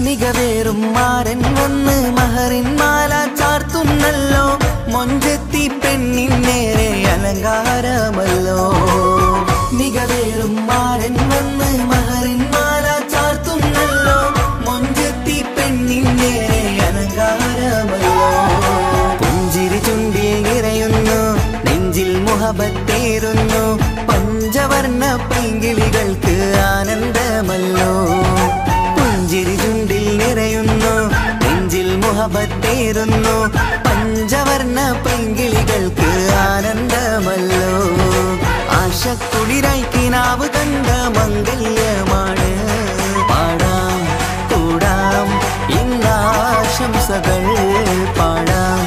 മികവേറും മാരൻ വന്ന് മഹറിൻ മാല ചാർത്തുന്നല്ലോ. മൊഞ്ചെത്തി പെണ്ണിൻ നേരെ അലങ്കാരമല്ലോ. മികവേറും മാരൻ വന്ന് മഹറിൻ മാല ചാർത്തുന്നല്ലോ. മൊഞ്ചെത്തി പെണ്ണിൻ നേരെ അലങ്കാരമല്ലോ. പുഞ്ചിരി ചുണ്ടിൽ നിറയുന്നു, നെഞ്ചിൽ മുഹബത്തേറുന്നു. പഞ്ചവർണ്ണ പൈങ്കിളികൾക്ക് ആനന്ദമല്ലോ. പുഞ്ചിരി ചുണ്ടിൽ നിറയുന്നു, നെഞ്ചിൽ മുഹബത്തേറുന്നു. പഞ്ചവർണ്ണ പൈങ്കിളികൾക്ക് ആനന്ദമല്ലോ. ആശക്കുളിരായി കിനാവ് കണ്ട മംഗല്യമാണ്. പാടാം കൂടാം ഇന്നാശംസകൾ പാടാം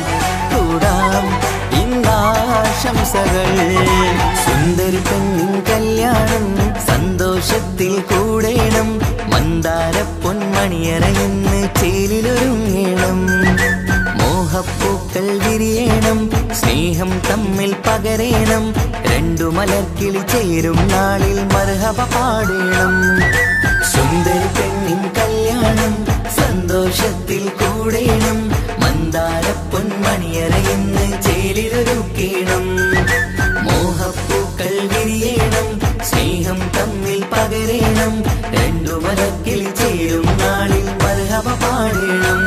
കൂടാം ഇന്നാശംസകൾ. സുന്ദരി പെണ്ണിൻ കല്യാണം സന്തോഷത്തിൽ കൂടേണം. മന്ദാര പൊന്മണിയറയിന്ന് ചേലിലൊരുങ്ങേണം. മോഹപ്പൂക്കൾ വിരിയണം, സ്നേഹം തമ്മിൽ പകരേണം. രണ്ടു മലർക്കിളി ചേരും നാളിൽ മർഹബ പാടേണം. സുന്ദരി പെണ്ണിൻ കല്യാണം സന്തോഷത്തിൽ കൂടേണം. മന്ദാര പൊന്മണിയറയിന്ന് ചേലിലൊരുക്കേണം. മോഹപ്പൂക്കൾ വിരിയണം, സ്നേഹം തമ്മിൽ പകരേണം. രണ്ടു മലക്കിളി ചേരും നാളിൽ മർഹബ പാടേണം.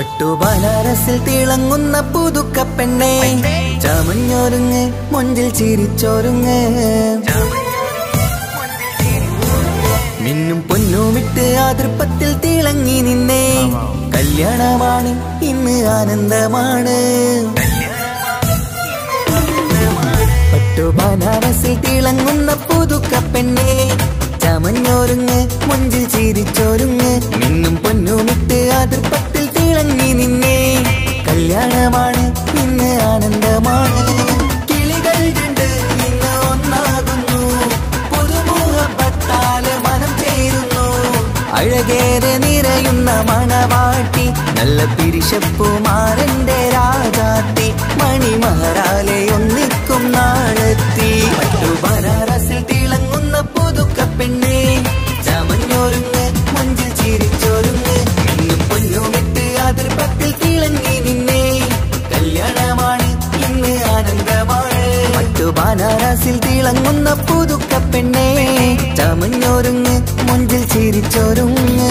പട്ടു ബനാറസിൽ തിളങ്ങുന്ന പുതുക്ക പെണ്ണെ ചമഞ്ഞൊരുങ്ങ് മൊഞ്ചിൽ ചിരിച്ചൊരുങ്ങ് മിന്നും പൊന്നുമിട്ട് ആതൃപ്പത്തിൽ തിളങ്ങി നിന്നേ കല്യാണമാണ് ഇന്ന് ആനന്ദമാണ് പട്ടു ബനാറസിൽ തിളങ്ങുന്ന പുതുക്ക പെണ്ണെ ചമഞ്ഞൊരുങ്ങ് മൊഞ്ചിൽ ചിരിച്ചൊരുങ്ങ് മിന്നും പൊന്നുമിട്ട് ആതൃപ്പത്തിൽ തിളങ്ങി നിന്നേ കല്യാണമാണ് ഇന്ന് ആനന്ദമാണ് കിളികൾ രണ്ട് ഇന്ന് ഒന്നാകുന്നു പുതുമുഖത്താല് മനം ചേരുന്നു അഴകേറെ നിറയുന്ന മണവാട്ടി നല്ല പിരിശപ്പുമാരന്റെ രാജാത്തി മണിമഹറാലെ ഒന്നിക്കും നാളെത്തി പട്ടു ബനാറസിൽ തിളങ്ങുന്ന പുതുക്ക പെണ്ണെ ചമഞ്ഞൊരുങ്ങ് മൊഞ്ചിൽ ചിരിച്ചൊരുങ്ങ് മിന്നും പൊന്നുമിട്ട് അതിർപ്പത്തിൽ തിളങ്ങി നിന്നേ കല്യാണമാണ് ഇന്ന് ആനന്ദമാണ് പട്ടു ബനാറസിൽ തിളങ്ങുന്ന പുതുക്ക പെണ്ണെ ചമഞ്ഞൊരുങ്ങ് മൊഞ്ചിൽ ചിരിച്ചൊരുങ്ങ്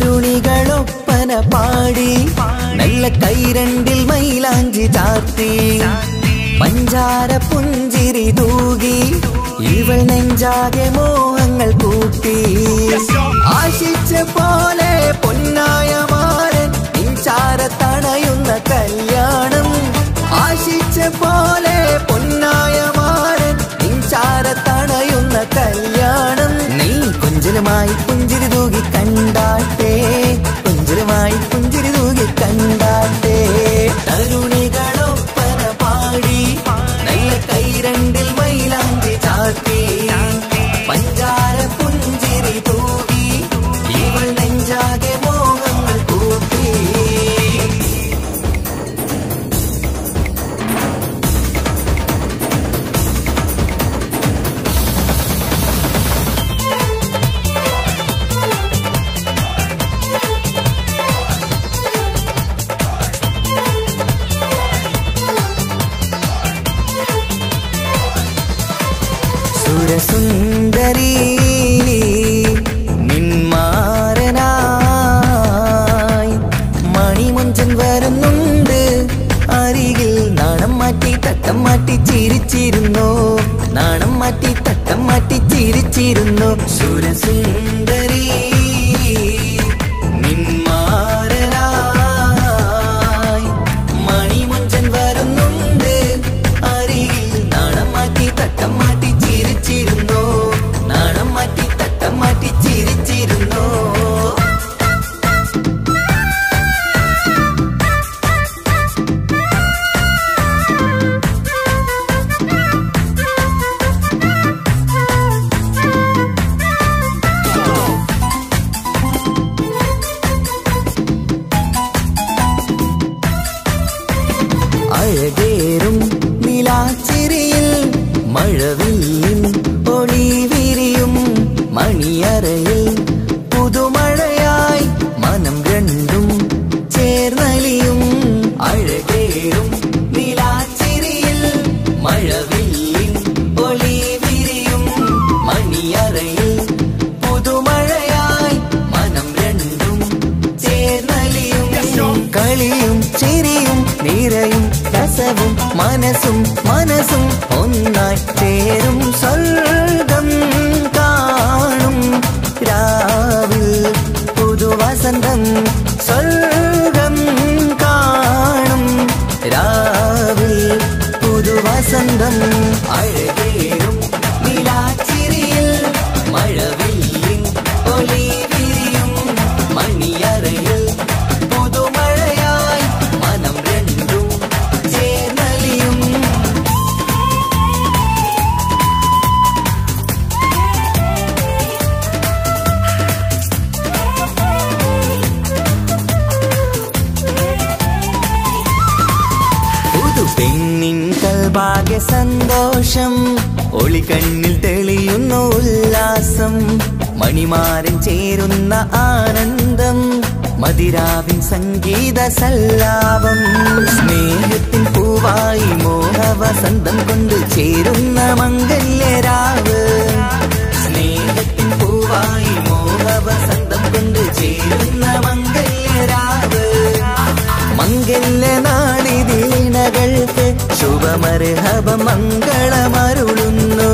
തരുണികളൊപ്പന പാടി നല്ല കൈരണ്ടിൽ മൈലാഞ്ചി ചാർത്തി പഞ്ചാര പുഞ്ചിരി തൂകി ഇവൾ നെഞ്ചാകെ മോഹങ്ങൾ കൂട്ടി ആശിച്ച പോലെ പൊന്നായ മാരൻ നിൻചാര തണയുന്ന കല്യാണം ആശിച്ച പോലെ പൊന്നായ മാരൻ നിൻചാര തണയുന്ന കല്യാണം നീ കൊഞ്ചലുമായി പുഞ്ചിരി തൂകി കണ്ടാട്ടെ കൊഞ്ചലുമായി പുഞ്ചിരി തൂകി കണ്ടാട്ടെ തരുണികളൊപ്പന പാടി നല്ല കൈരണ്ടിൽ മൈലാഞ്ചി ചാർത്തി പഞ്ചാര പുഞ്ചിരി തൂകി ഇവൾ നെഞ്ചാകെ മോഹങ്ങൾ കൂട്ടി സുരസുന്ദരി നിന്മാരനായി മണിമുഞ്ചൻ വരുന്നുണ്ട് അരികിൽ നാണം മാറ്റി തട്ടം മാറ്റി ചിരിച്ചിരുന്നു നാണം മാറ്റി തട്ടം മാറ്റി ചിരിച്ചിരുന്നു സുരസുന്ദരി നിന്മാരനായി മണിമുഞ്ചൻ വരുന്നുണ്ട് അരികിൽ നാണം മാറ്റി തട്ടം മാറ്റി ചിരിച്ചിരുന്നു നാണം മാറ്റി തട്ടം മാറ്റി ചിരിച്ചിരുന്നു അഴകേറും നിലാച്ചിരിയിൽ മഴവില്ലിൻ ഒളി വിരിയും മണിയറയിൽ പുതുമഴയായി മനം രണ്ടും ചേർന്നലിയും അഴകേറും നിലാച്ചിരിയിൽ മഴവില്ലിൻ ഒളി വിരിയും മണിയറയിൽ പുതുമഴയായി മനം രണ്ടും ചേർന്നലിയും കളിയും ചിരിയും നിറയും രസവും മനസ്സും മനസ്സും ഒന്നായി ചേരും സ്വർഗം കാണും രാവിൽ പുതുവസന്തം സ്വർഗം കാണും രാവിൽ പുതുവസന്തം അഴകേറും നിലാച്ചിരിയിൽ മഴവില്ലിൻ ഒളി വിരിയും മണിയറയിൽ പുതുമഴയായി മനം രണ്ടും ചേർന്നലിയും ഭാഗ്യ സന്തോഷം ഒളികണ്ണിൽ തെളിയുന്ന ഉല്ലാസം മണിമാരൻ ചേരുന്ന ആനന്ദം മതിരാവിൻ സംഗീത സല്ലാപം സ്നേഹത്തിൻ പൂവായി മോഹവസന്തം കൊണ്ട് ചേരുന്ന മംഗല്യരാവ് സ്നേഹത്തിൻ പൂവായി മോഹവസന്തം കൊണ്ട് ചേരുന്ന മംഗല്യരാവ് മംഗല്യനാളിതീണകൾക്ക് ശുഭമർഹബ മംഗളമരുളുന്നു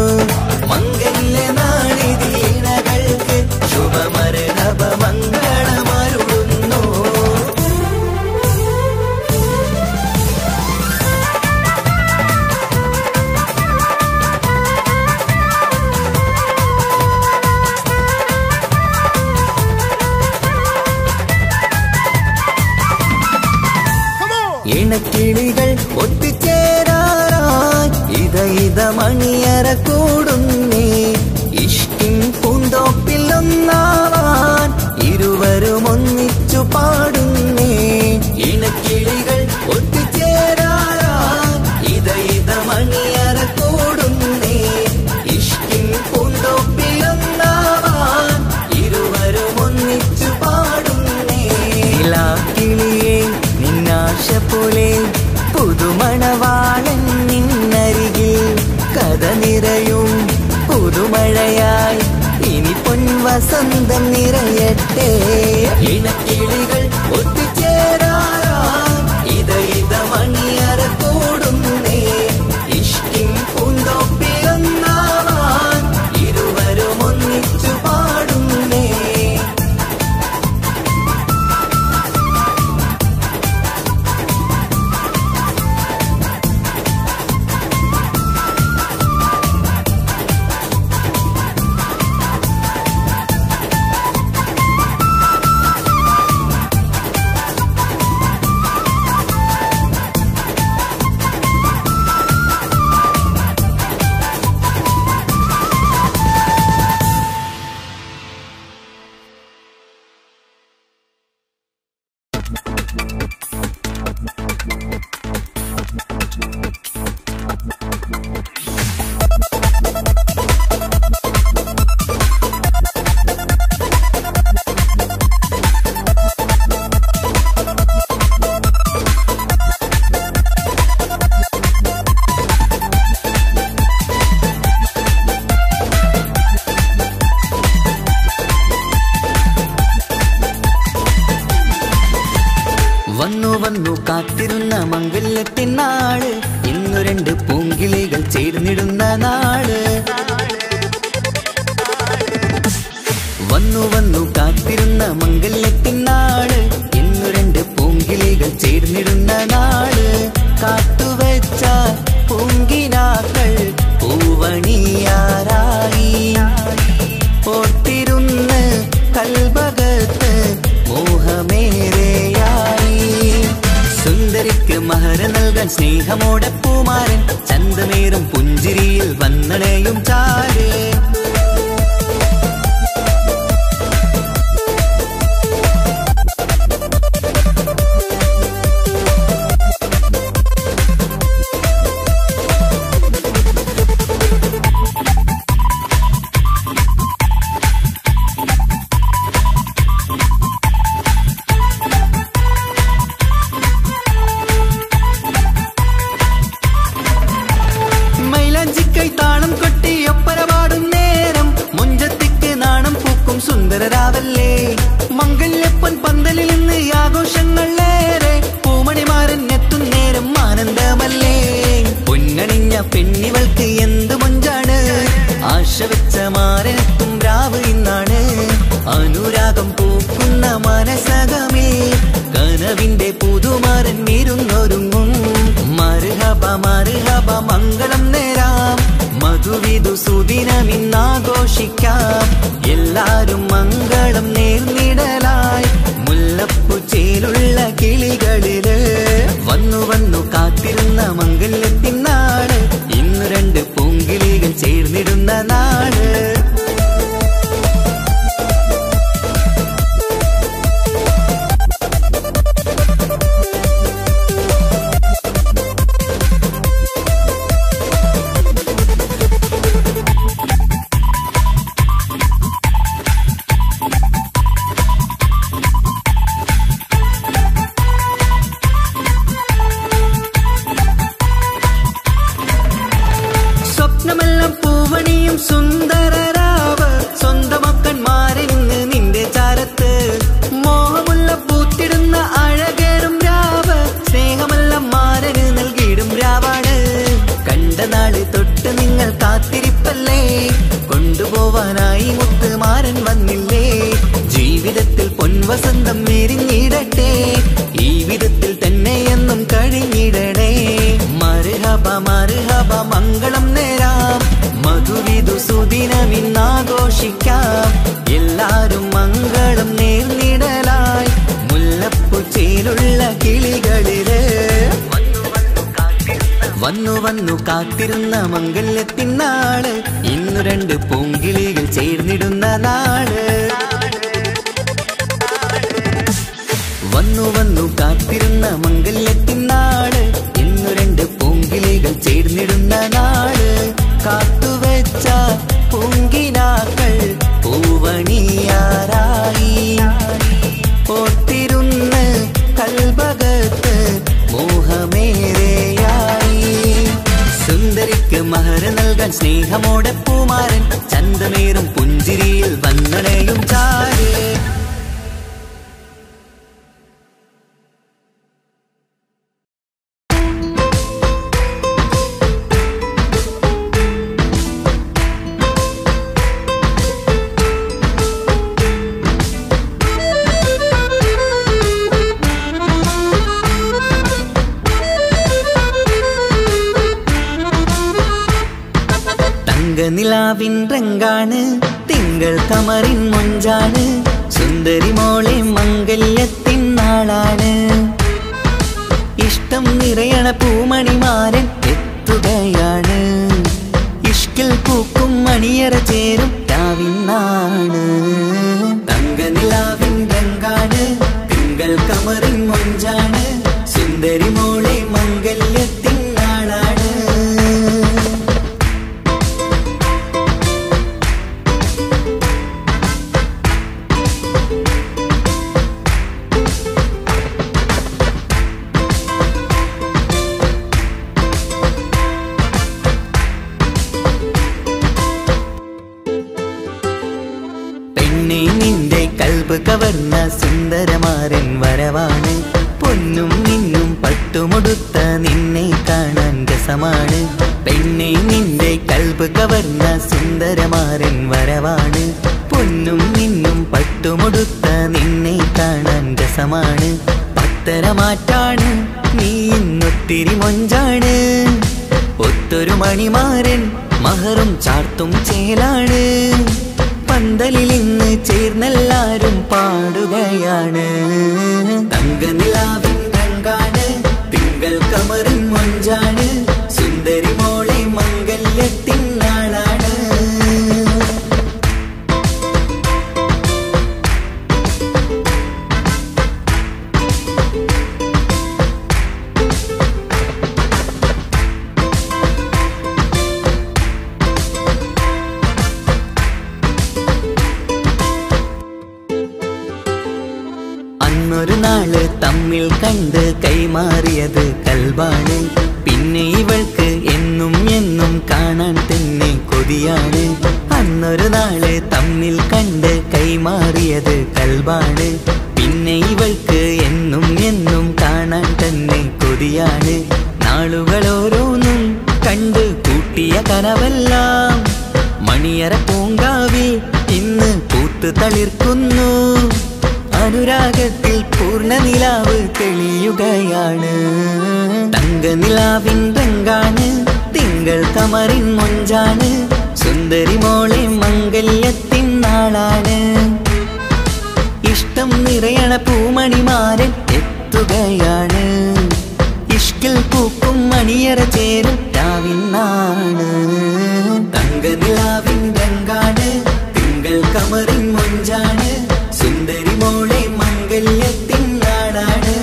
മംഗല്യനാളിതീണകൾക്ക് ശുഭമർഹബ മംഗളമരുളുന്നു ഇണക്കിളികൾ ഒത്തുചേരാറായി ഇത മണിയറ കൂടുന്നേ ഇഷ്കിൻ പൂന്തോപ്പിൽ ഒന്നാവാൻ ഇരുവരും ഒന്നിച്ചു പാടുന്നേ ഇണക്കിളികൾ ഒത്തുചേരാറായി ഇത മണിയറ കൂടുന്നേ ഇഷ്കിൻ പൂന്തോപ്പിൽ ഒന്നാവാൻ ഇരുവരും ഒന്നിച്ചു പാടുന്നേ കിളിയേ നിന്നാശ പോലെ പുതുമണവാളൻ നിന്നരികിൽ കഥ നിറയും പുതുമഴയായി ഇനി പൊൻവസന്തം നിറയട്ടെ ഇണക്കിളികൾ ഒത്തുചേരാറായി ഇത മണിയറ കൂടുന്നേ ഇഷ്കിൻ പൂന്തോപ്പിലൊന്നാവാൻ ഇരുവരും ഒന്നിച്ചു പാടുന്നേ വന്നു കാത്തിരുന്ന മംഗല്യത്തിൻ നാള് ഇന്നു രണ്ട് പൂങ്കിളികൾ ചേർന്നിടുന്ന നാള് വന്നു കാത്തിരുന്ന മംഗല്യത്തിൻ നാള് ഇന്നു രണ്ട് പൂങ്കിളികൾ ചേർന്നിടുന്ന നാള് കാത്തുവച്ച പൂങ്കിനാക്കൾ പൂവണിയാറായി ഓർത്തിരുന്ന് കൽബകത്ത് മോഹമേറെയായി സുന്ദരിക്ക് മഹർ നൽകാൻ സ്നേഹമോടെ പൂമാരൻ ചന്തമേറും പുഞ്ചിരിയിൽ വന്നണയും ചാര് സുന്ദരരാവല്ലേ മംഗല്യപ്പൻ പന്തലിൽ നിന്ന് ആഘോഷങ്ങളേറെ പൂമണിമാരൻ എത്തും നേരം ആനന്ദമല്ലേ പൊന്നണിഞ്ഞ പെണ്ണിവൾക്ക് എന്ത് മൊഞ്ചാണ് ആശ വെച്ച മാരനെത്തും രാവ് ഇന്നാണ് അനുരാഗം പൂക്കുന്ന മനസകമേ കനവിന്റെ പുതുമാരൻ ഇരുന്നൊരുങ്ങും മർഹബ മർഹബ മംഗളം നേരാം മധുവിധു സുദിനമിന്നാഘോഷിക്കാം എല്ലാരും മംഗളം നേർന്നിടലായി മുല്ലപ്പുചേലുള്ള കിളികളില് വന്നു കാത്തിരുന്ന മംഗല്യത്തിൻ നാള് ഇന്ന് രണ്ട് പൂങ്കിളികൾ ചേർന്നിടുന്ന നാള് വസന്തം വിരിഞ്ഞിടട്ടെ, ഈ വിധത്തിൽ തന്നെ എന്നും കഴിഞ്ഞിടണേ. മർഹബ മർഹബ മംഗളം നേരാം, മധുവിധു സുദിനമിന്നാഘോഷിക്കാം. എല്ലാരും മംഗളം നേർന്നിടലായി മുല്ലപ്പൂച്ചയിലുള്ള കിളികളില് വന്നു വന്നു കാത്തിരുന്ന മംഗല്യത്തിനാള്, ഇന്നു രണ്ട് പൂങ്കിളികൾ ചേർന്നിടുന്ന നാള്. വന്നു വന്നു കാത്തിരുന്ന മംഗല്യത്തിനാള്, ഇന്നു രണ്ട് പൂങ്കിളികൾ ചേർന്നിടുന്ന നാള്. കാത്തുവെച്ച പൂങ്കിനാക്കൾ പൂവണിയാറായി, ഓർത്തിരുന്ന് കൽബകത്ത് മോഹമേറെയായി. സുന്ദരിക്ക് മഹർ നൽകാൻ സ്നേഹമോടെ പൂമാരൻ, ചന്തമേറും പുഞ്ചിരിയിൽ വന്നണയും ചാര്. നിലാവിൻ രംഗാണ്, തിങ്കൾ കമറിൻ മൊഞ്ചാണ്, സുന്ദരി മോളെ മംഗല്യത്തിൻ നാളാണ്. ഇഷ്ടം നിറയണ പൂമണിമാരൻ എത്തുകയാണ്, ഇഷ്കിൽ പൂക്കും മണിയറ ചേരും രാവിനാണ്. തങ്ക നിലാവിൻ രംഗാണ്, തിങ്കൾ കമറിൻ മൊഞ്ചാണ്, സുന്ദരി മോളെ മംഗല്യത്തിൻ നാളാണ്. നിന്റെ കൽബ് കവർന്ന സുന്ദരമാരൻ വരവാണ്, പൊന്നും മിന്നും പട്ടുമുടുത്ത നിന്നെ കാണാൻ രസമാണ്. പെണ്ണെ നിന്റെ കൽബ് കവർന്ന സുന്ദരമാരൻ വരവാണ്, പൊന്നും മിന്നും പട്ടുമുടുത്ത നിന്നെ കാണാൻ രസമാണ്. പത്തരമാറ്റാണ് നീ ഇന്നൊത്തിരി മൊഞ്ചാണ്, ഒത്തൊരു മണിമാരൻ മഹറും ചാർത്തും ചേലാണ്. പന്തലിൽ ഇന്ന് ചേർന്നെല്ലാരും പാടുകയാണ്, തങ്ക നിലാവിൻ രംഗാണ്, തിങ്കൾ കമറിൻ മൊഞ്ചാണ്, സുന്ദരി മോളെ മംഗല്യത്തിൻ നാളാണ്. അന്നൊരു നാള് തമ്മിൽ കണ്ട് കൈമാറിയത് കൽബാണ്, പിന്നെ ഇവൾക്ക് എന്നും എന്നും കാണാൻ തന്നെ കൊതിയാണ്. അന്നൊരു നാള് തമ്മിൽ കണ്ട് കൈമാറിയത് കൽബാണ്, പിന്നെ ഇവൾക്ക് എന്നും എന്നും കാണാൻ തന്നെ കൊതിയാണ്. നാളുകൾ ഓരോന്നും കണ്ട് കൂട്ടിയ കനവെല്ലാം മണിയറ പൂങ്കാവിൽ ഇന്ന് പൂത്തു തളിർക്കുന്നു. അനുരാഗത്തിൽ പൂർണ്ണ നിലാവ് തെളിയുകയാണ്, തങ്ക നിലാവിൻ രംഗാണ്, തിങ്കൾ കമറിൻ മൊഞ്ചാണ്, സുന്ദരി മോളെ മംഗല്യത്തിൻ നാളാണ്. ഇഷ്ടം നിറയണ പൂമണിമാരൻ എത്തുകയാണ്, ഇഷ്കിൽ പൂക്കും മണിയറ ചേരും രാവിനാണ്. തങ്ക നിലാവിൻ രംഗാണ്, തിങ്കൾ കമറിൻ മൊഞ്ചാണ്, സുന്ദരി മോളെ മംഗല്യത്തിൻ നാളാണ്.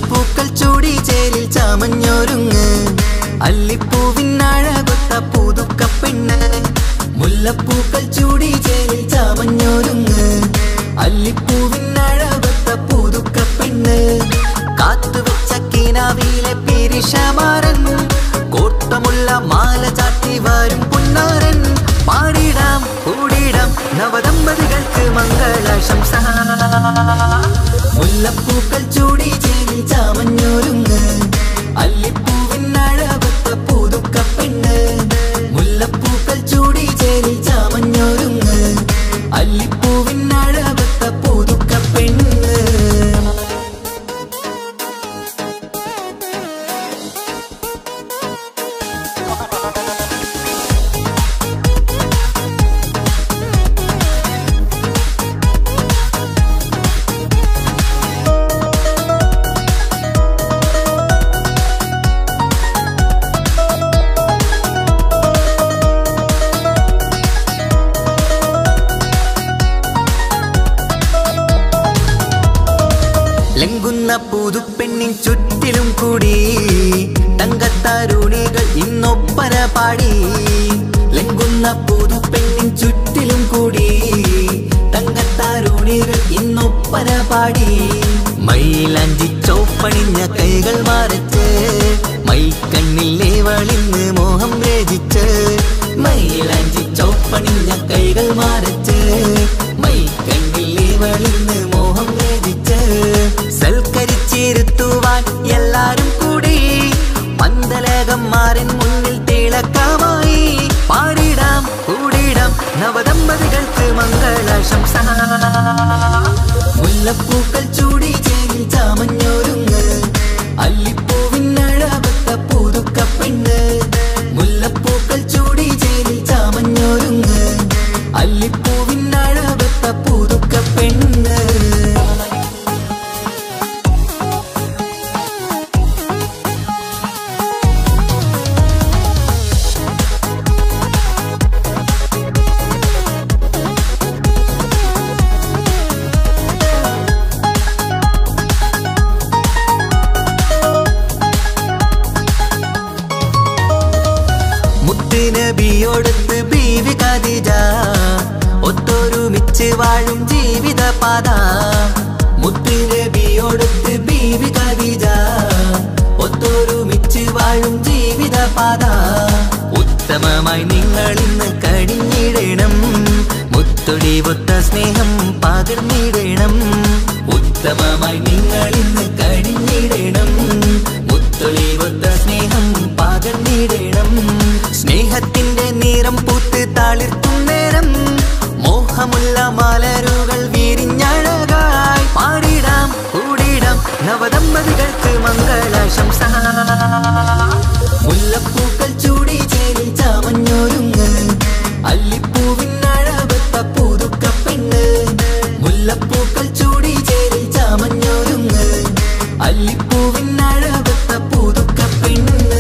മുല്ലപ്പൂക്കൾ ചൂടി ചേരിൽ ചാമഞ്ഞൊരുങ്ങ് അല്ലിപ്പൂവിനഴകൊത്ത പുതുക്കപ്പെണ്ണ് മുല്ലപ്പൂക്കൾ ചൂടി ചേരിൽ ചാമഞ്ഞൊരുങ്ങ് അല്ലിപ്പൂവിനഴകൊത്ത പുതുക്കപ്പെണ്ണ് കാത്തുവെച്ച കിനാവിലെ പിരിശമാരൻ കോട്ടമുള്ള മാല ചാട്ടി വരും പുന്നാരൻ പാടിടാം കൂടിടാം നവദമ്പതികൾക്ക് മംഗളാശംസ മുല്ലപ്പൂക്കൾ ചൂടി ചേരി ചാമഞ്ഞൊരുങ്ങ് അല്ലിപ്പൂവിനഴകൊത്ത പുതുക്കപ്പെണ്ണ് മുല്ലപ്പൂക്കൾ ചൂടി ചേരി ചാമഞ്ഞൊരുങ്ങ് അല്ലിപ്പൂവിനഴകൊത്ത പുതുക്കപ്പെണ്ണ് ലംഘുന്ന പുതുപ്പെണ്ണിൻ ചുറ്റിലും കൂടി തങ്കത്താരുണികൾ ഇന്നൊപ്പന പാടി ലംഘുന്ന പുതുപ്പെണ്ണിൻ ചുറ്റിലും കൂടി തങ്കത്താരുണികൾ ഇന്നൊപ്പന പാടി മൈലാഞ്ചി ചോപ്പണിഞ്ഞ കൈകൾ മറച്ച് മൈക്കണ്ണിലെ വളിന്ന് മോഹം രചിച്ച് മൈലാഞ്ചി ചോപ്പണിഞ്ഞ കൈകൾ മറച്ച് മൈക്കണ്ണിലെ വളിന്ന് മോഹം രചിച്ച് സൽക്കരിച്ചിരുത്തുവാൻ എല്ലാരും കൂടി പന്തലകന്മാരൻ മുന്നിൽ തിളക്കമായി പാടിടാം കൂടിടാം നവദമ്പതികൾക്ക് മംഗളാശംസ മുല്ലപ്പൂക്കൾ ചൂടി ചേരി ചാമഞ്ഞൊരുങ്ങ് അല്ലിപ്പൂവിനഴകൊത്ത പുതുക്കപ്പെണ്ണ് മുല്ലപ്പൂക്കൾ ചൂടി ചേരി ചാമഞ്ഞൊരുങ്ങ് അല്ലിപ്പൂവിനഴകൊത്ത പുതുക്കപ്പെണ്ണ് നബിയോടൊത്ത് ബീവി ഖദീജ ഒത്തൊരുമിച്ച് വാഴും ജീവിത പാത മുത്ത് നബിയോടൊത്ത് ബീവി ഖദീജ ഒത്തൊരുമിച്ച് വാഴും ജീവിത പാത ഉത്തമമായി നിങ്ങൾ ഇന്ന് കഴിഞ്ഞിടണം മുത്തൊടിവൊത്ത സ്നേഹം പകർന്നിടണം ഉത്തമമായി നിങ്ങൾ ഇന്ന് കഴിഞ്ഞിടണം മുത്തൊടിവൊത്ത സ്നേഹം പകർന്നിടണം സ്നേഹത്തിന്റെ നിറം പൂത്ത് താളിർത്തും നേരം മോഹമുള്ള മലരുകൾ വിരിഞ്ഞഴകായി പാടിടാം കൂടിടാം നവദമ്പതികൾക്ക് മംഗളാശംസ മുല്ലപ്പൂക്കൾ ചൂടി ചേരി ചാമഞ്ഞൊരുങ്ങ് അല്ലിപ്പൂവിനഴകൊത്ത പുതുക്കപ്പെണ്ണ് മുല്ലപ്പൂക്കൾ ചൂടി ചേരി ചാമഞ്ഞൊരുങ്ങ് അല്ലിപ്പൂവിനഴകൊത്ത പുതുക്കപ്പെണ്ണ്